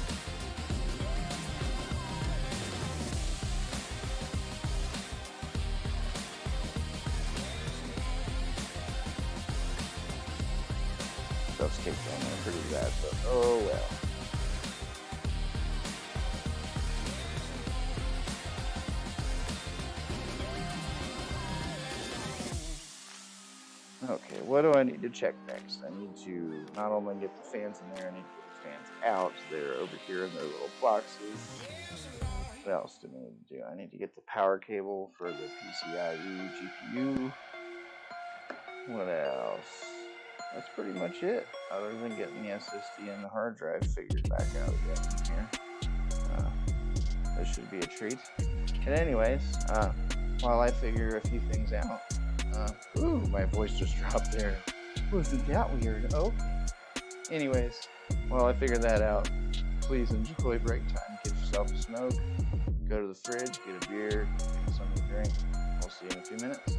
Stuff's kicked on there pretty bad, but oh well. Okay, what do I need to check next? I need to not only get the fans in there, I need to get the fans out. They're over here in their little boxes. What else do I need to do? I need to get the power cable for the PCIe GPU. What else? That's pretty much it, other than getting the SSD and the hard drive figured back out again here. This should be a treat. And anyways, while I figure a few things out, ooh, my voice just dropped there. Wasn't that weird? Oh. Anyways, while I figure that out, please enjoy break time. Get yourself a smoke, go to the fridge, get a beer, get something to drink. I'll see you in a few minutes.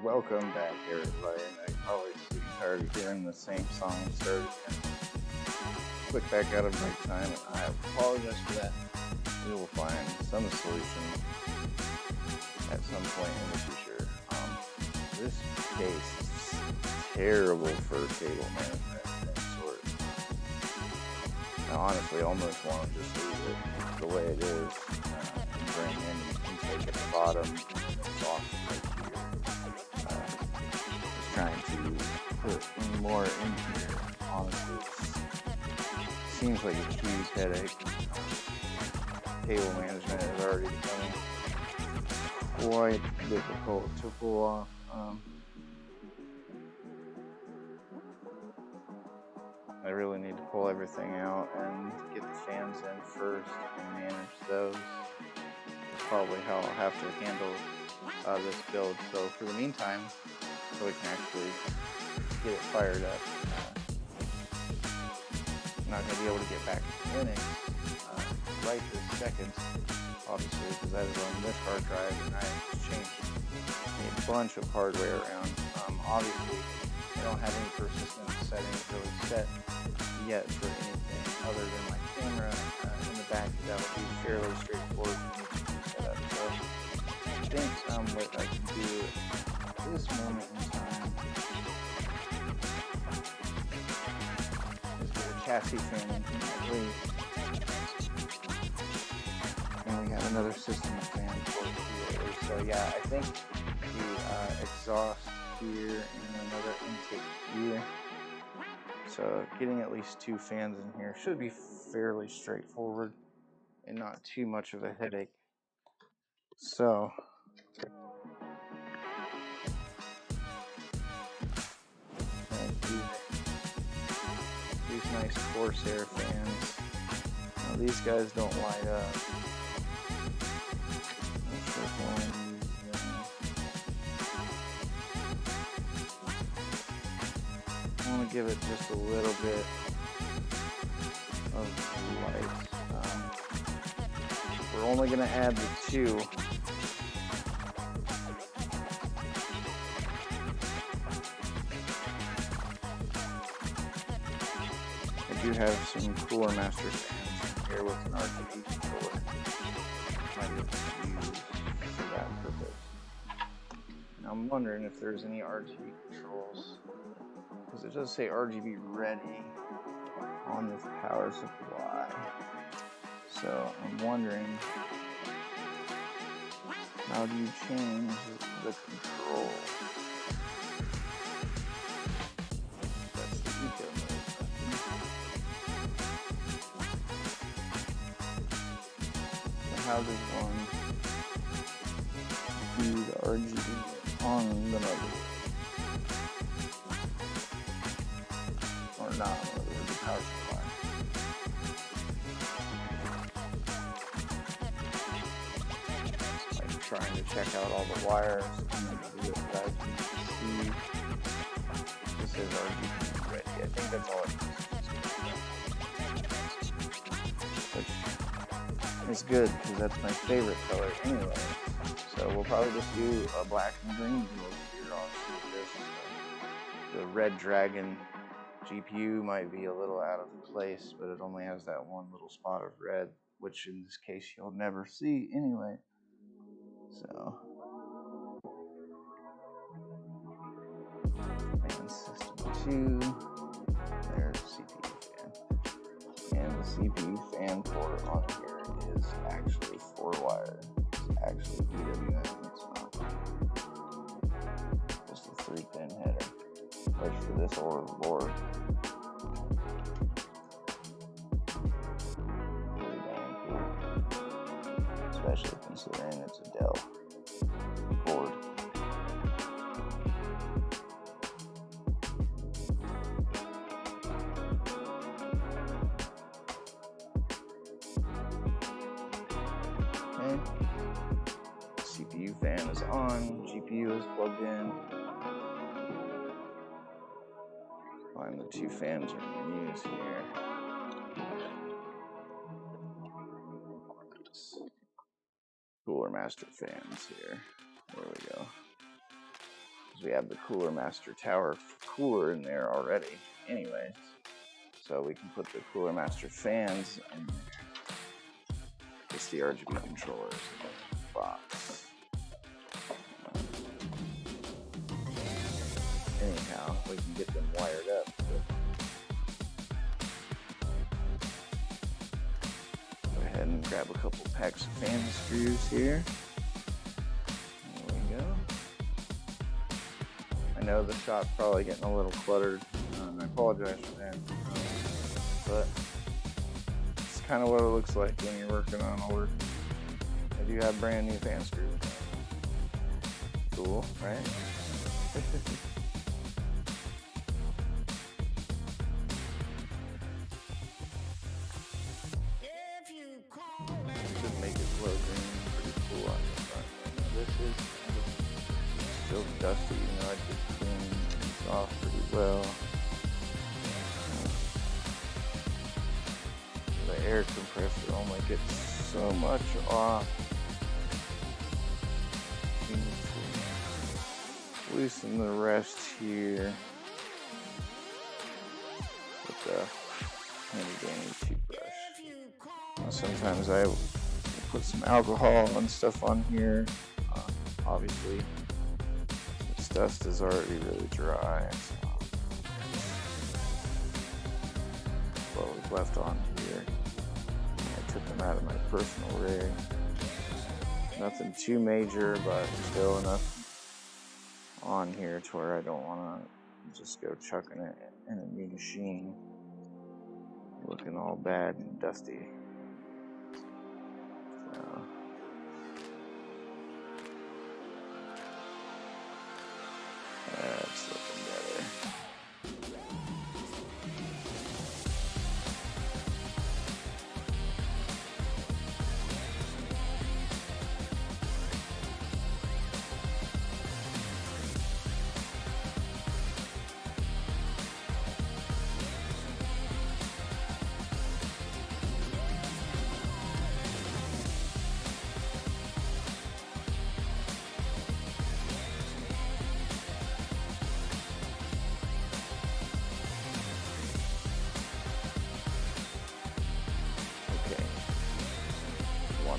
Welcome back, everybody. I'm probably sick and tired of hearing the same song start again. Click back out of break time, and I apologize for that. We will find some solution at some point in the future. This case is terrible for cable management of any sort. I honestly almost want to just leave it the way it is and bring in intake at the bottom and exhaust right here. Just trying to put more in here. Honestly, it seems like a huge headache. Cable management is already becoming quite difficult to pull off. I really need to pull everything out and get the fans in first and manage those. That's probably how I'll have to handle this build. So for the meantime, so we can actually get it fired up, I'm not going to be able to get back to Linux right this second, obviously, because I was on this hard drive and I changed a bunch of hardware around. Obviously, I don't have any persistent settings really set yet for anything other than my camera in the back. That will be fairly straightforward for me to set up. So I think what I can do at this moment in time is get a chassis fan in here at least. And we have another system of fan port here. So yeah, I think the exhaust here and another intake here. So getting at least 2 fans in here should be fairly straightforward and not too much of a headache. So these nice Corsair fans. Now these guys don't light up. Not sure if I want to use them. I want to give it just a little bit of light. We're only going to add the 2. I do have some Cooler Master fans here with an RGB controller. Might be able to use for that purpose. Now I'm wondering if there's any RGB controls, because it does say RGB ready on this power supply. So I'm wondering, how do you change the control? That's the eco mode. So how does one do the RGB on the motherboard? Or not on the motherboard, the power supply. Like trying to check out all the wires and do it that I can see. This is RGB ready. I think that's all it is. Which is good because that's my favorite color anyway. So we'll probably just do a black and green build here on this. The Red Dragon GPU might be a little out of place, but it only has that one little spot of red, which in this case you'll never see anyway. So, fan system 2, there's CPU fan, and the CPU fan port on here is actually 4-wire. It's actually EWM, it's not just a 3-pin header, which for this board, really damn cool, especially considering it's a Dell board. Okay. CPU fan is on, GPU is plugged in. Find the 2 fans we're going to use here. Cooler Master fans here. There we go. because we have the Cooler Master Tower cooler in there already anyways. So we can put the Cooler Master fans in there. Just the RGB controllers in the box. Anyhow, we can get them wired up. Go ahead and grab a couple packs of fan screws here. There we go. I know the shop's probably getting a little cluttered. I apologize for that. But it's kind of what it looks like when you're working on older. I do have brand new fan screws. Cool, right? Should make it glow green, pretty cool on the front. This is still dusty, you know, I did clean this off pretty well. The air compressor only gets so much off. You need to loosen the rest here with the handy dandy toothbrush. Sometimes I put some alcohol and stuff on here. Obviously, this dust is already really dry. So what was left on here, I took them out of my personal rig. Nothing too major, but still enough on here to where I don't want to just go chucking it in a new machine, looking all bad and dusty. That's looking better.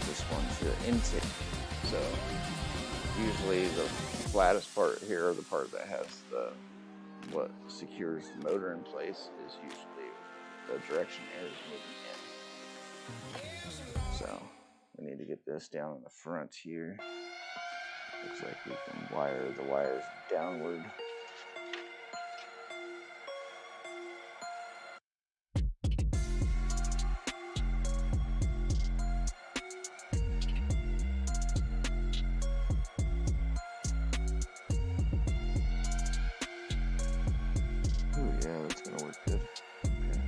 This one to intake. So usually the flattest part here, or the part that has the what secures the motor in place, is usually the direction air is moving in. So we need to get this down in the front here. Looks like we can wire the wires downward. Yeah, that's gonna work good. Okay.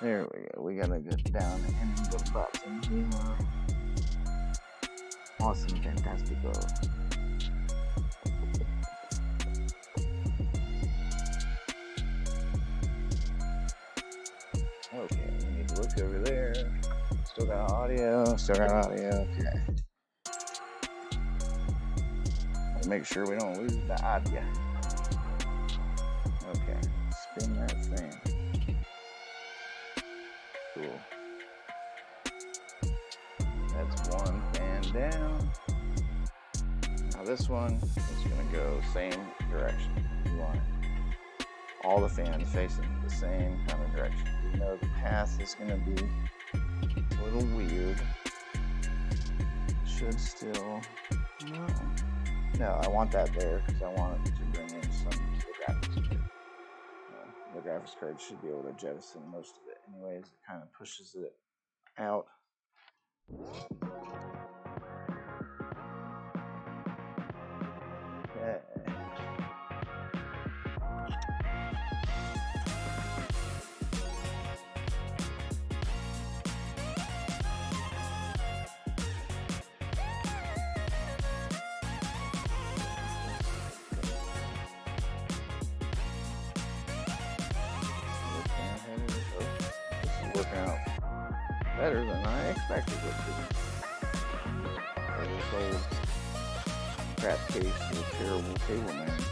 There we go. We gotta get down and the bottom here. Awesome, fantastical. Okay, we need to look over there. Still got audio. Okay. Make sure we don't lose the audio. Okay, spin that thing. Cool. That's one fan down. Now this one is going to go same direction. You want all the fans facing the same kind of direction. You know the path is going to be a little weird. Should still No, I want that there because I want it to bring in some to the graphics card. The graphics card should be able to jettison most of it anyways. It kind of pushes it out. Okay. Working out better than I expected it to. This old crap case with terrible cable management.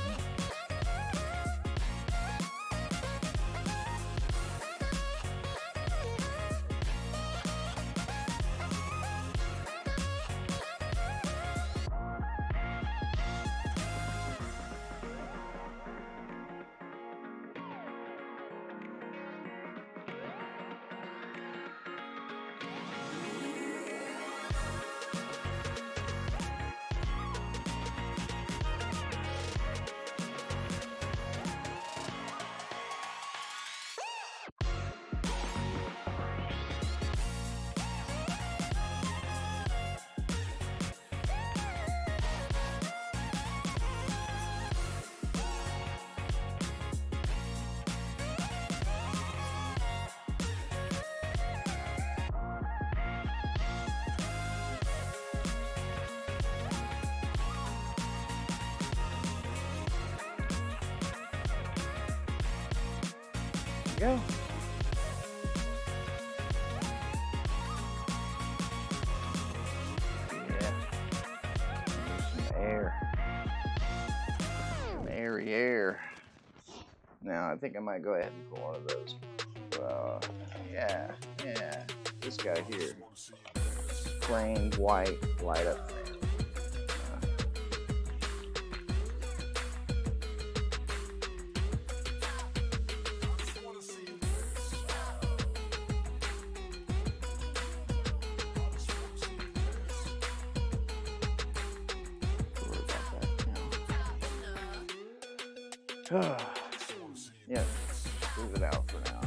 Go. Yeah. Some air. Some airy air. Now I think I might go ahead and pull one of those. Yeah. This guy here. Plain white light up fan. Yeah, leave it out for now.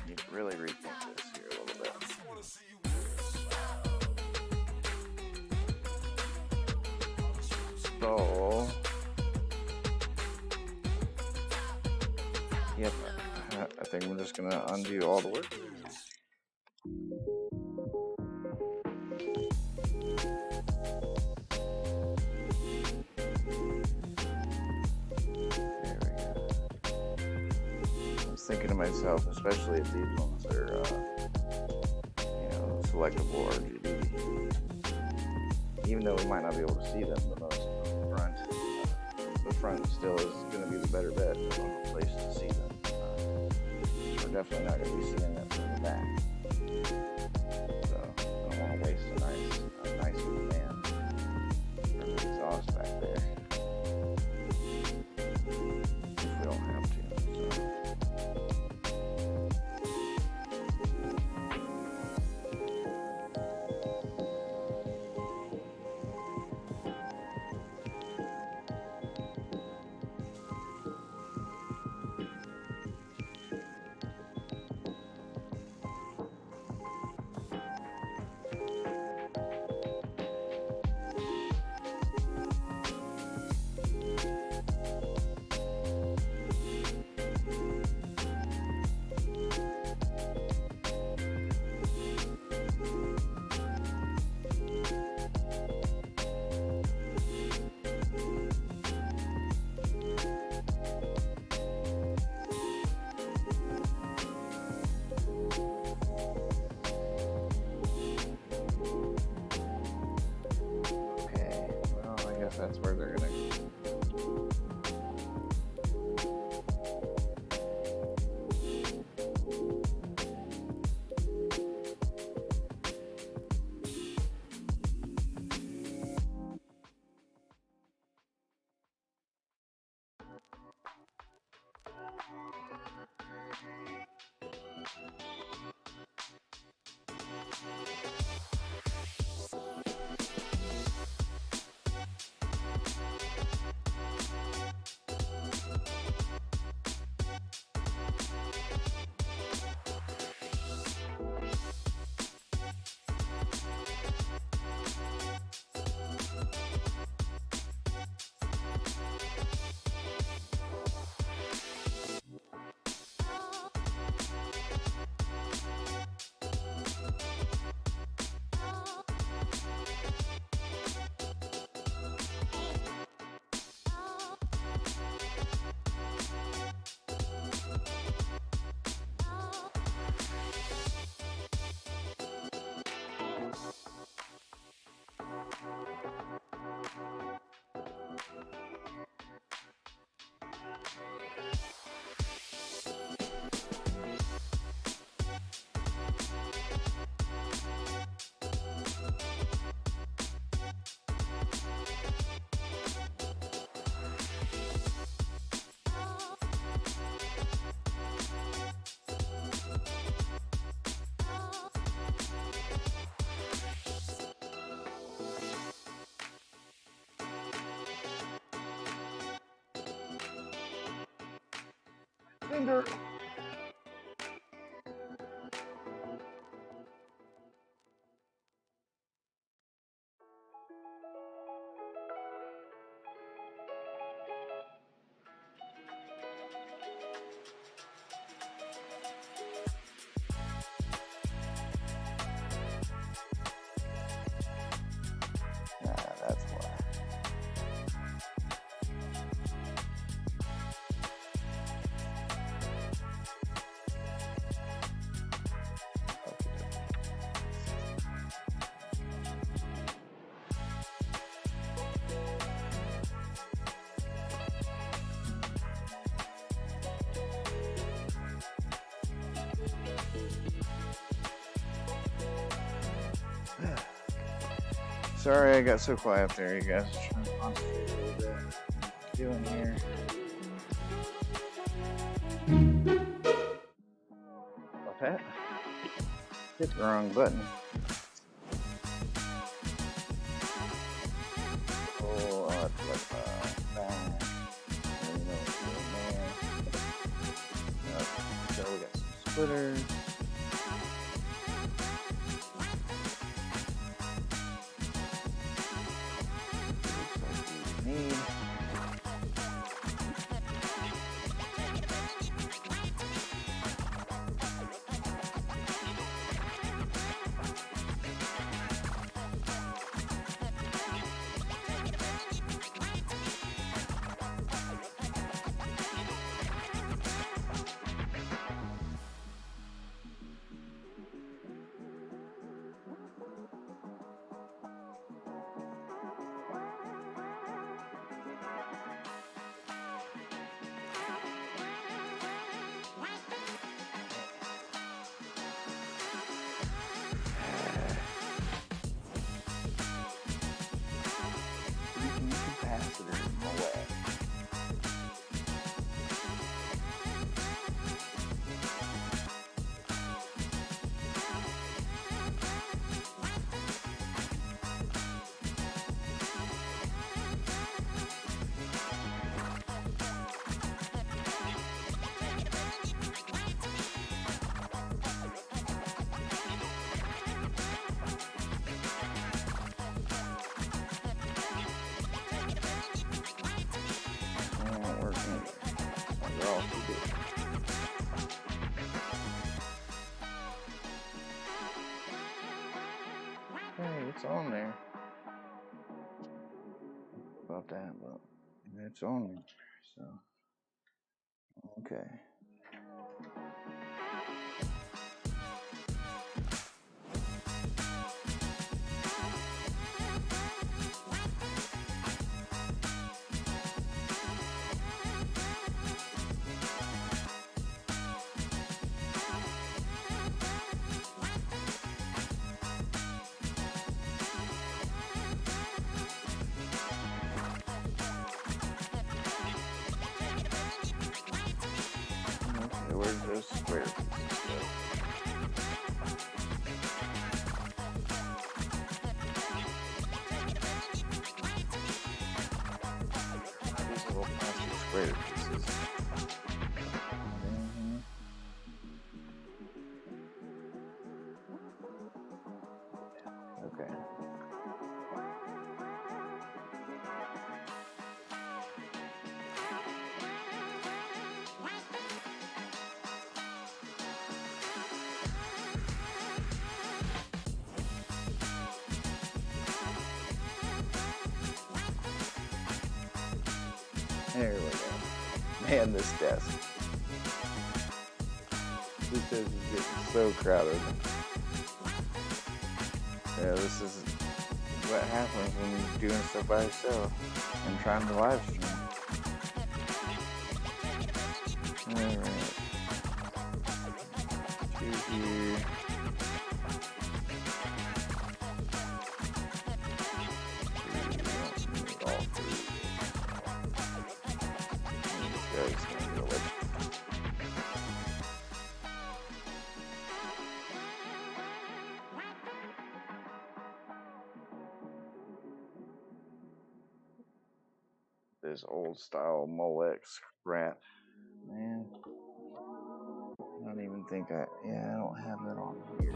Need to really rethink this here a little bit. So, yep, I think we're just gonna undo all the work. Thinking to myself, especially if these ones are, selectable RGB, even though we might not be able to see them the most front, the front still is going to be the better bet, the place to see them. We're definitely not going to be seeing it from the back, so I don't want to waste a nice little fan for the exhaust back there. If we don't have to. That's where they're gonna go. Finger. That's why. Sorry I got so quiet there, you guys. Trying to concentrate a little bit. What doing here? What's that? Hit the wrong button. Oh, let's look back. So we got some splitters. Capacitor in my way. Hey, it's on there. About that, but it's on there. So, okay. separated pieces. Okay. There we go. Man, this desk. This desk is getting so crowded. Yeah, this is what happens when you're doing stuff by yourself and trying to live stream. Alright. 2 here. All 3. This guy's gonna go with. This old style Molex crap, man. I don't even think I don't have that on here.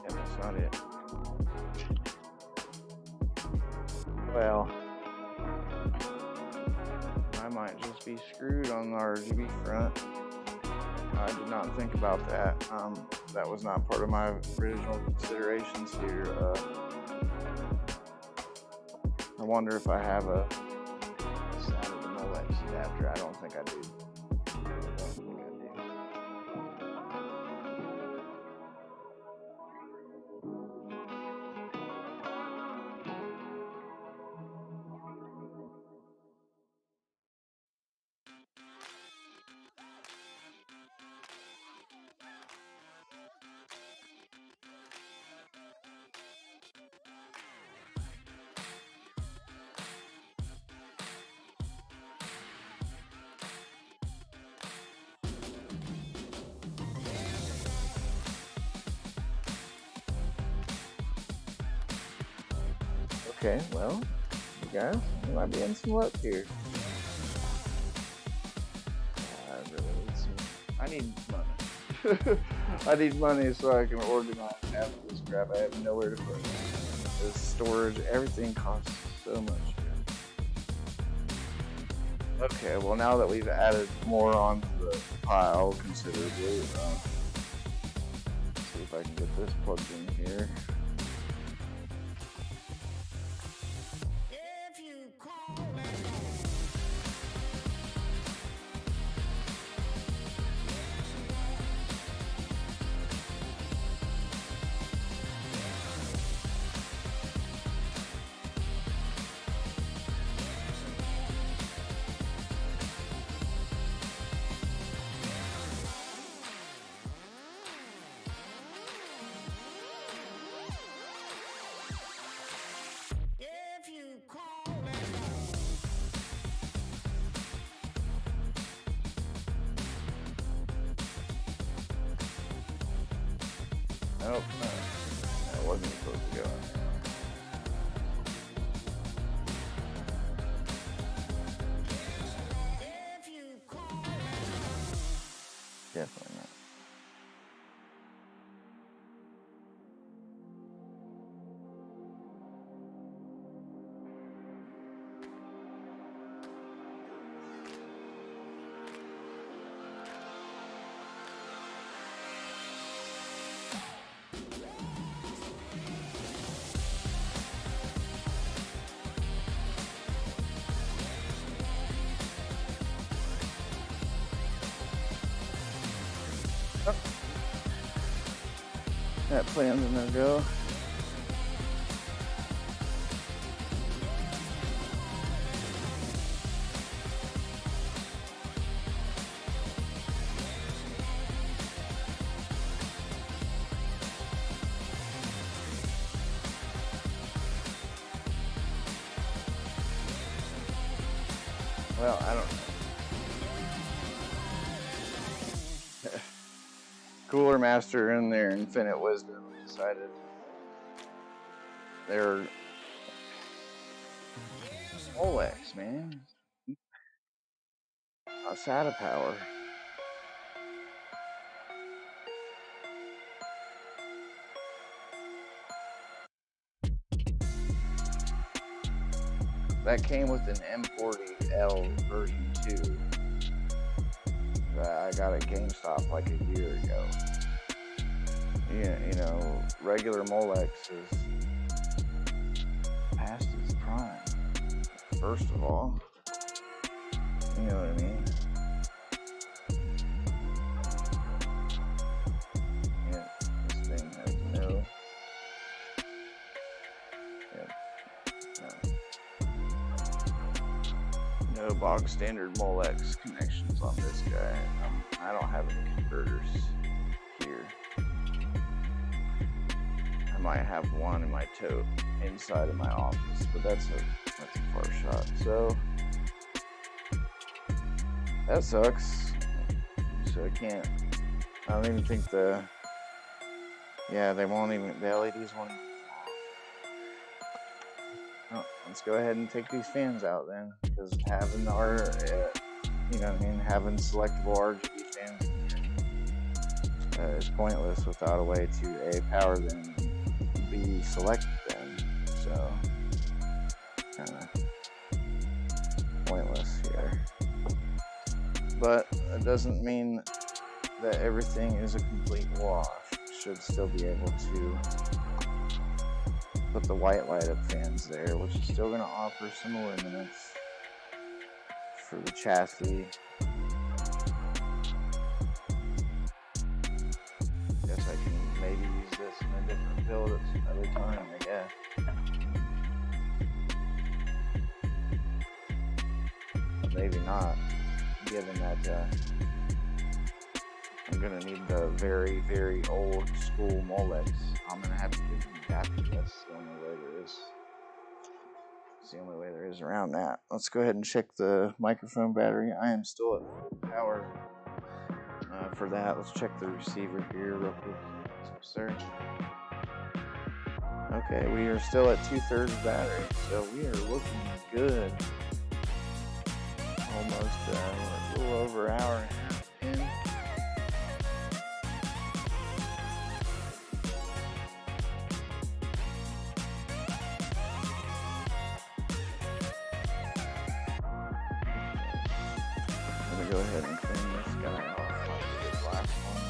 Yeah, that's not it. Well, I might just be screwed on the RGB front. I did not think about that. That was not part of my original considerations here. I wonder if I have a side of the Molex adapter. I don't think I do. Okay, well, you guys, you might be in some luck here. I really need some. I need money. I need money so I can organize half of this crap. I have nowhere to put it. The storage, everything costs so much. Okay, well, now that we've added more onto the pile considerably, let's see if I can get this plugged in here. Nope, no. That wasn't supposed to go in there. Definitely not. That plan's a no-go. Well, I don't know. Cooler Master and their infinite wisdom decided they're Molex, man. A SATA power. That came with an M40L version 2 that I got at GameStop like a year ago. You know, regular Molex is past its prime. First of all, you know what I mean? Yeah, this thing has no bog standard Molex connections on this guy. I don't have any converters here. I might have one in my tote inside of my office, but that's a far shot. So that sucks. So I don't even think they won't even, the LEDs won't even. Oh, let's go ahead and take these fans out then, because having having selectable RGB fans is pointless without a way to power them and B, select them. So kind of pointless here. But it doesn't mean that everything is a complete wash. Should still be able to put the white light up fans there, which is still going to offer some luminance for the chassis. Guess I can maybe use this in a different build at some other time, I guess. Maybe not, given that I'm gonna need the very, very old school Molex. I'm gonna have to get them adapted. That's the only way there is. It's the only way there is around that. Let's go ahead and check the microphone battery. I am still at full power for that. Let's check the receiver here real quick. Sir. Okay, we are still at 2/3 battery, so we are looking good. Almost a little over an hour and a half in. I'm gonna go ahead and clean this guy off after this last one.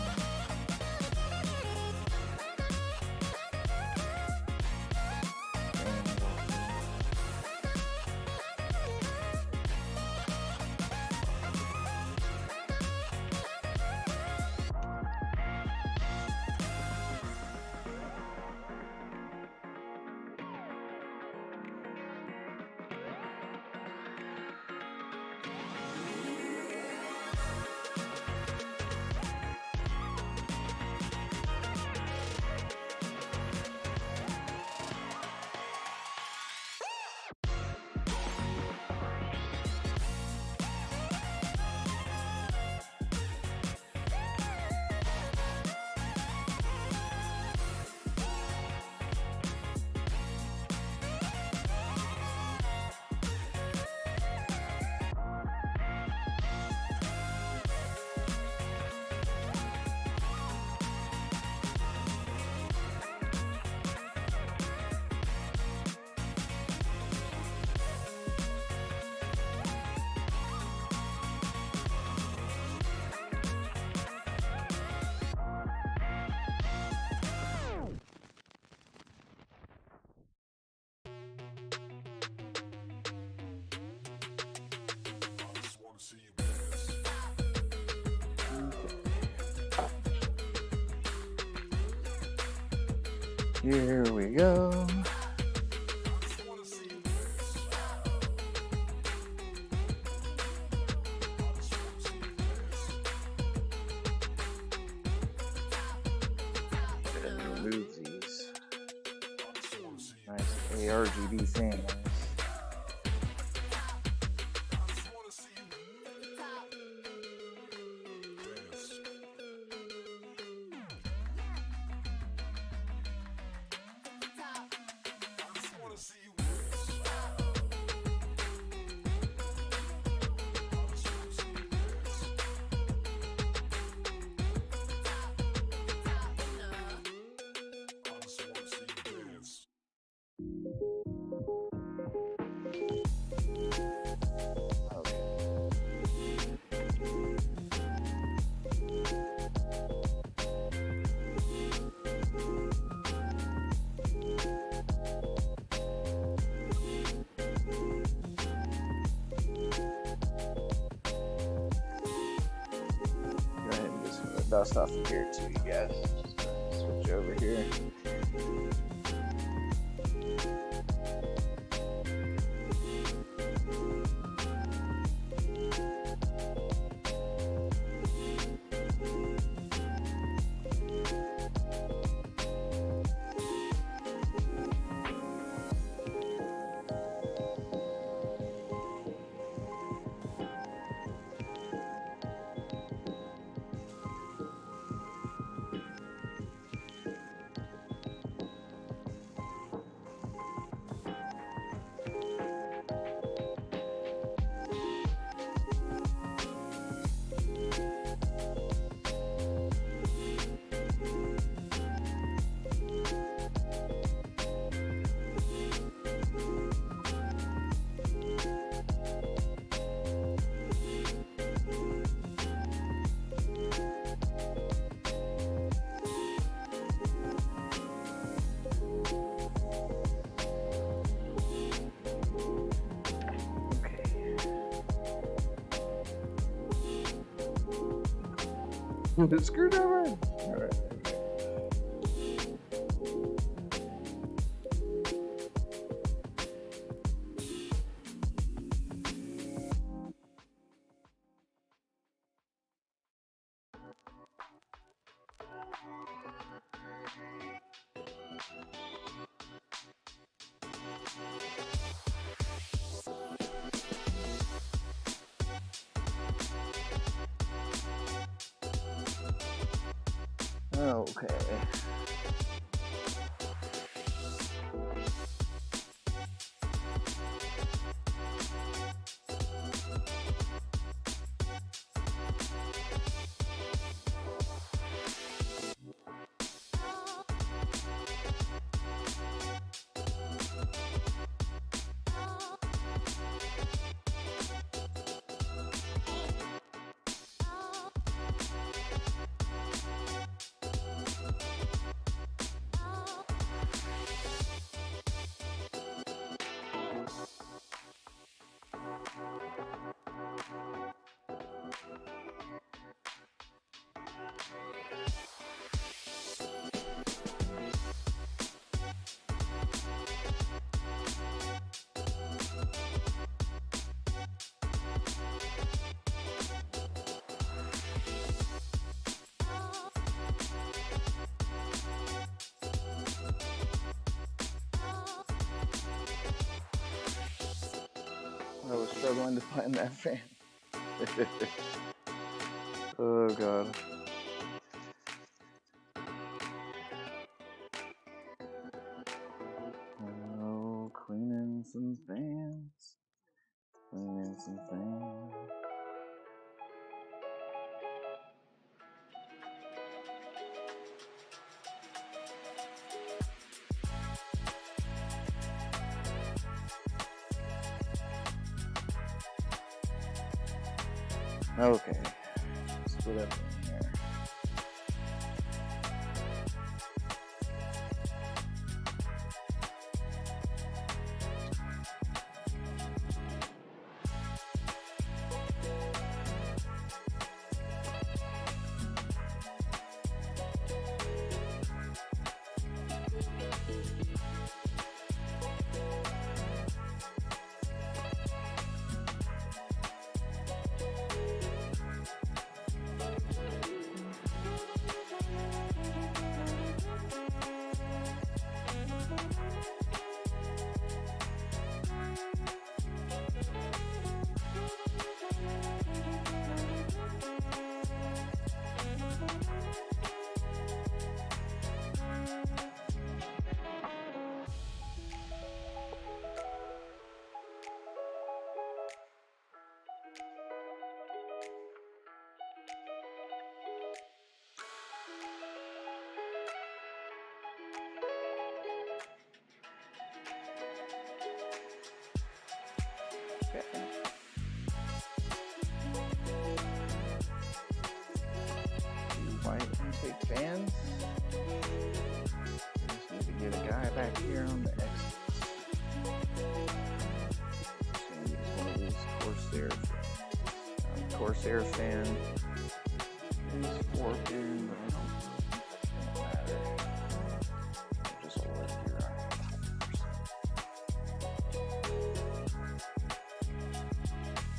Here we go. Remove these nice ARGB fans. dust off of here too, you guys. Just switch over here. The screwdriver. All right. Okay. I was struggling to find that fan. Oh god. Oh, cleaning some fans. Cleaning some fans. Okay, split up in here. White intake fans. Just need to get a guy back here on the exit. Just gonna use one of these Corsair fans. Corsair fan these 4 pins, I don't matter. I'll just hold it here.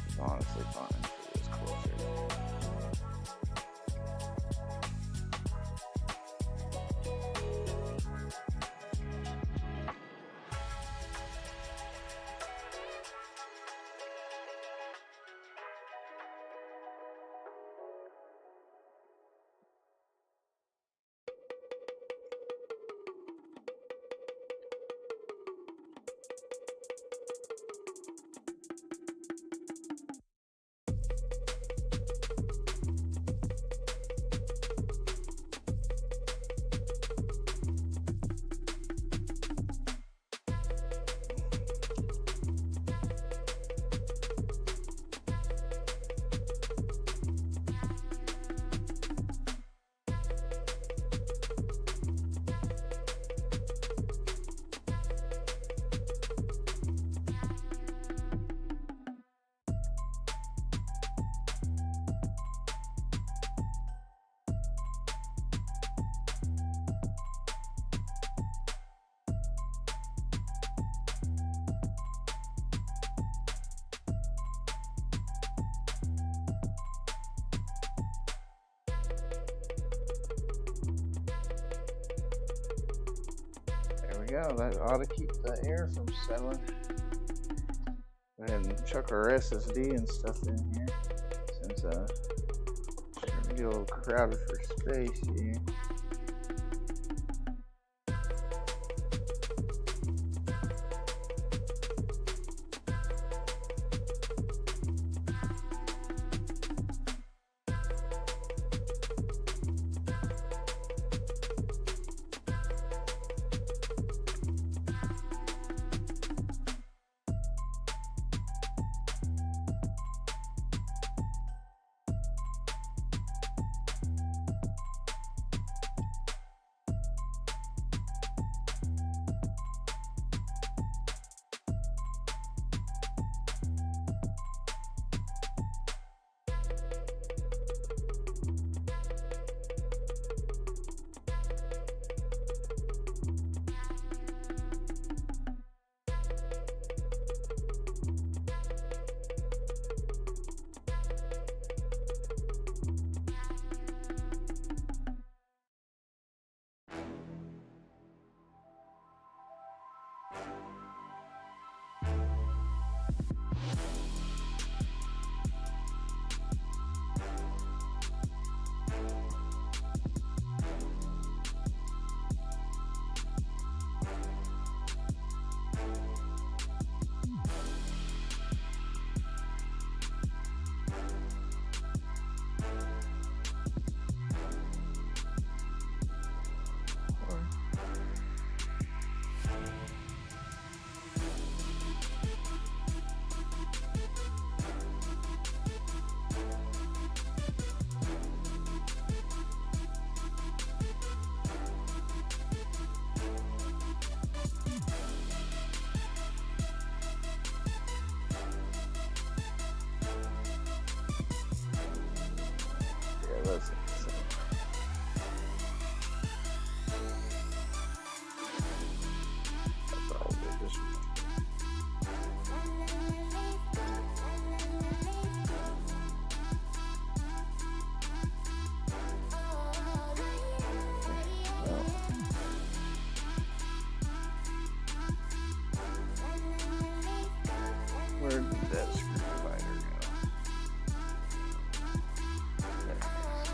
It's honestly fine for this closer. Go. That ought to keep the air from settling. Go ahead and chuck our SSD and stuff in here since it's going to get a little crowded for space here. Where did that screwdriver go? There it is.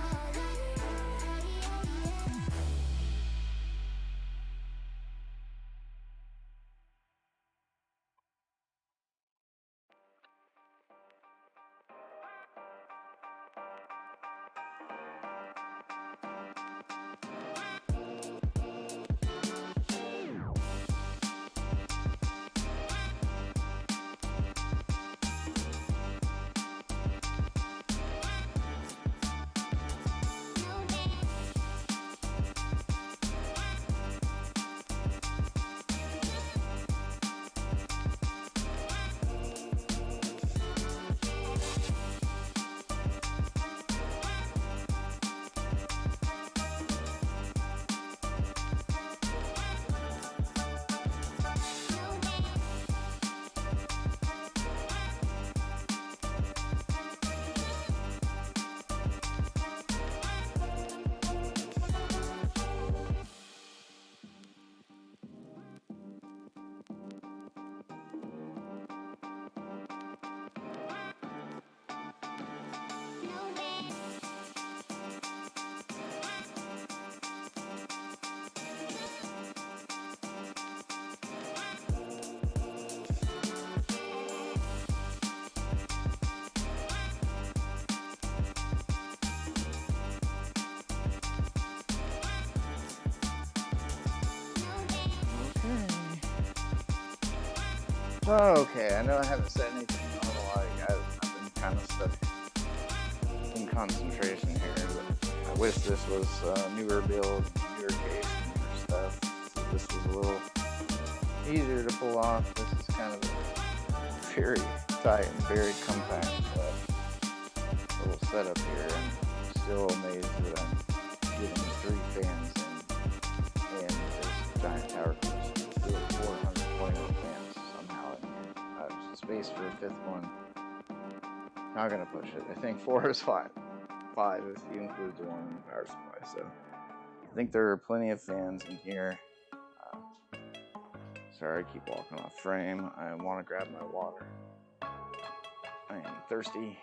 Oh, okay, I know I haven't said anything on a lot of you guys. I've been kind of stuck in concentration here, but I wish this was newer build, newer case, newer stuff. So this was a little easier to pull off. This is kind of a very tight and very compact little setup here. I'm still amazed that I'm getting 3 fans in this giant tower cruiser. Still 420 fans somehow in here. There's space for a 5th one. Not gonna push it. I think 4 is fine. 5 if you include the one in the power supply. So I think there are plenty of fans in here. Sorry, I keep walking off frame. I want to grab my water. I am thirsty.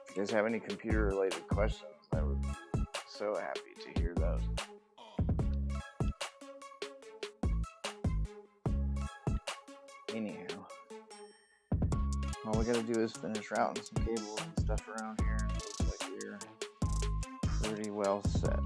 If you guys have any computer related questions, I would be so happy to hear those. Anyhow, all we gotta do is finish routing some cables and stuff around here. Looks like we're pretty well set.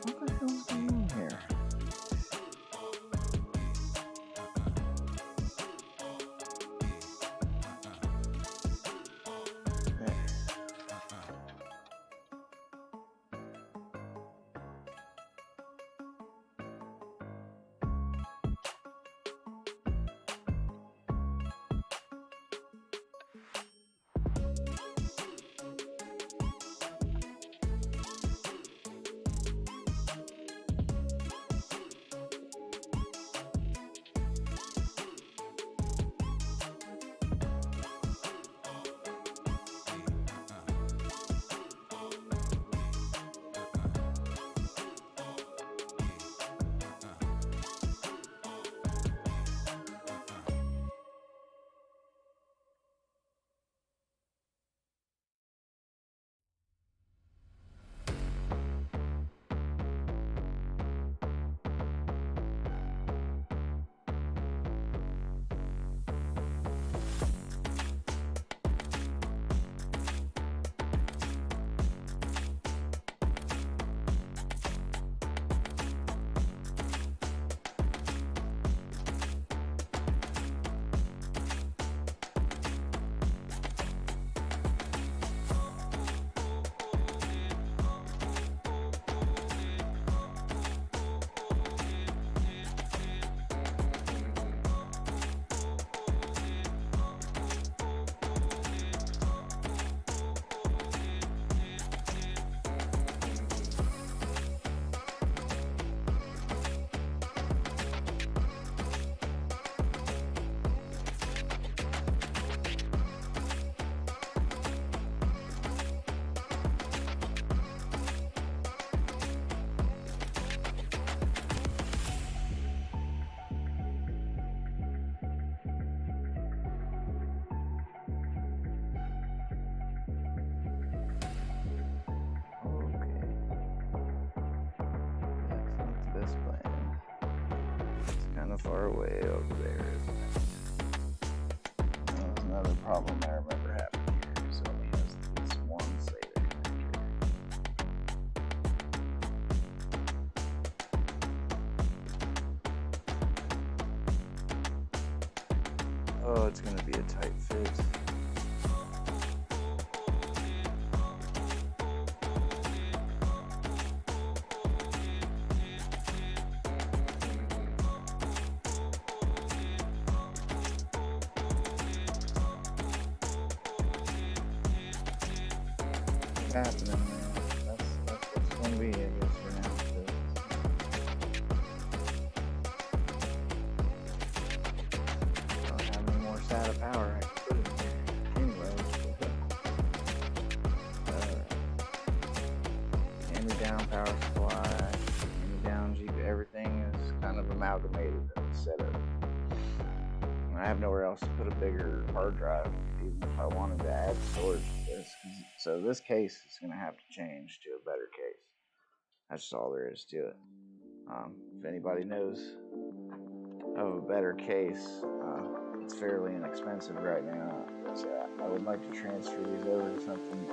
What the hell's going on here? Okay. This plan. It's kind of far away over there, isn't it? That was another problem I remember happening here. So it only has this one SATA connector. Oh, it's going to be a tight fit. happening, man. That's what's gonna be, I guess, for now. I don't have any more SATA power I can put in here. Anyways, hand-me-down power supply, hand-me-down GPU, everything is kind of amalgamated in the setup. I have nowhere else to put a bigger hard drive, even if I wanted to add storage to this. So this case is going to have to change to a better case. That's just all there is to it. If anybody knows of a better case, it's fairly inexpensive right now. I would like to transfer these over to something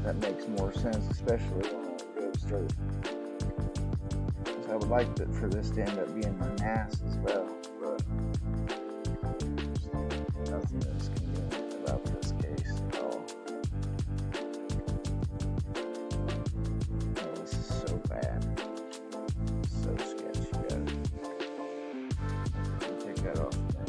that makes more sense, especially when I go start. Because I would like for this to end up being my NAS as well. But nothing is convenient about this case at all. Oh, this is so bad. So sketchy, guys. Take that off there.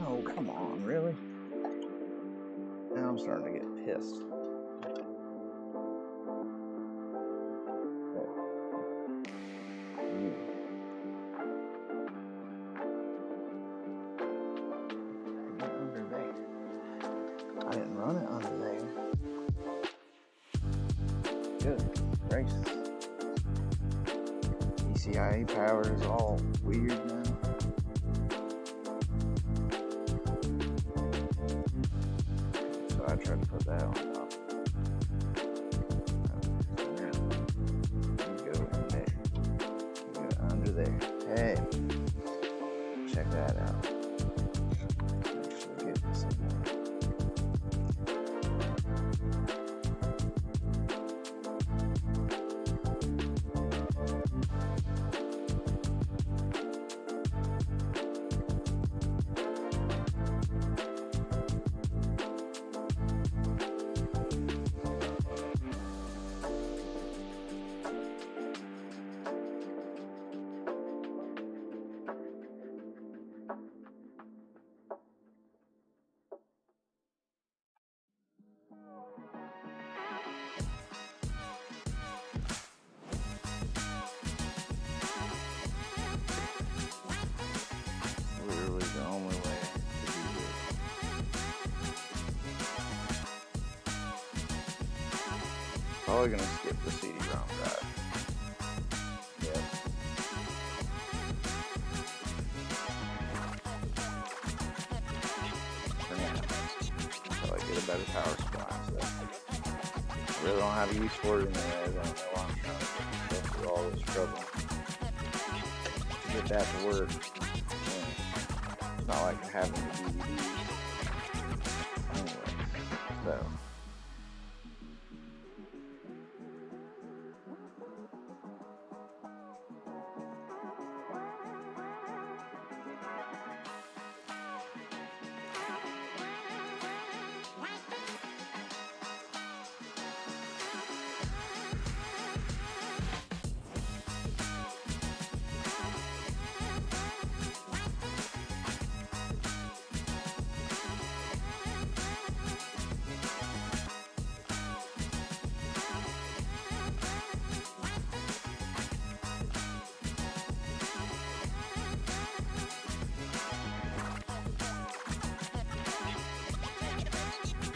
Oh, come on, really? Now I'm starting to get pissed. Under there. I didn't run it under there. Good gracious. PCIe power is all weird now. I tried to put that on top. You go in there. You go under there. Hey, check that out. Actually get this in there. Literally the only way to do this. Probably gonna skip the CD-ROM drive. Yep. For now. Until I get a better power supply. So I really don't have a use for it anyway. I don't know why I'm trying to go through all this trouble to get that to work. It's not like having the DVDs. Anyways, so.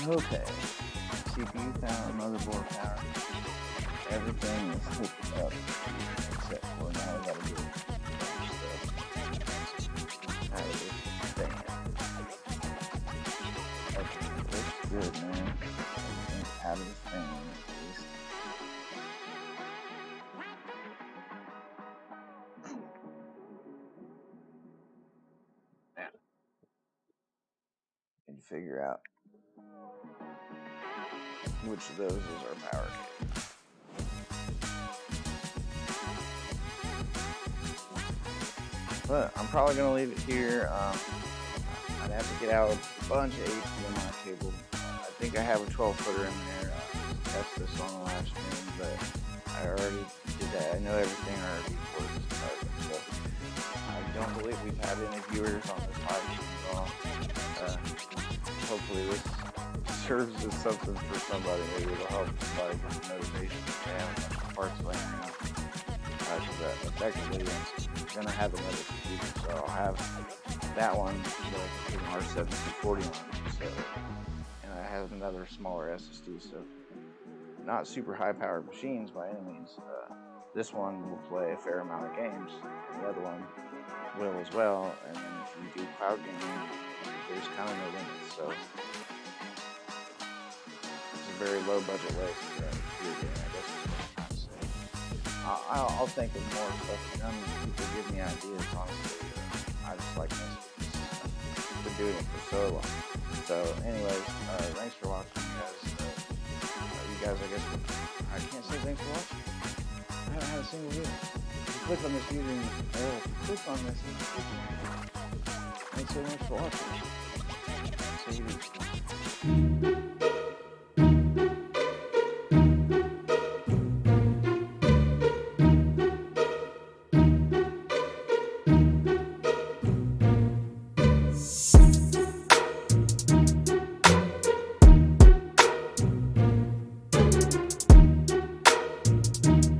Okay, CPU power, motherboard power, everything is hooked up except for now we gotta get stuff out of this fan. Okay, looks good, man. Everything's out of this fan at least. Now, can you figure out which of those is our power cable? But I'm probably gonna leave it here. I'd have to get out a bunch of HDMI cable. I think I have a 12-footer in there. Test this on the live stream, but I already did that. I know everything already works. So I don't believe we've had any viewers on this live stream at all. Hopefully this serves as something for somebody. Maybe it'll help somebody get the motivation to have a bunch of parts laying around. Effectively, I'm gonna have another computer, so I'll have that one, like an R740 on. So, and I have another smaller SSD. So, not super high-powered machines by any means. This one will play a fair amount of games, and the other one will as well. And then if you do cloud gaming, there's kind of no limits. So, it's a very low-budget way to computer gaming, I guess is what I'm trying to say. I'll think of more stuff to come. People give me ideas, honestly. I just like this. I've been doing it for so long. So, anyways, thanks for watching, guys. You guys, I guess, I can't say thanks for watching. I haven't had a single video. If you click on this video, click on this and click on it. Thanks so much for watching. See you.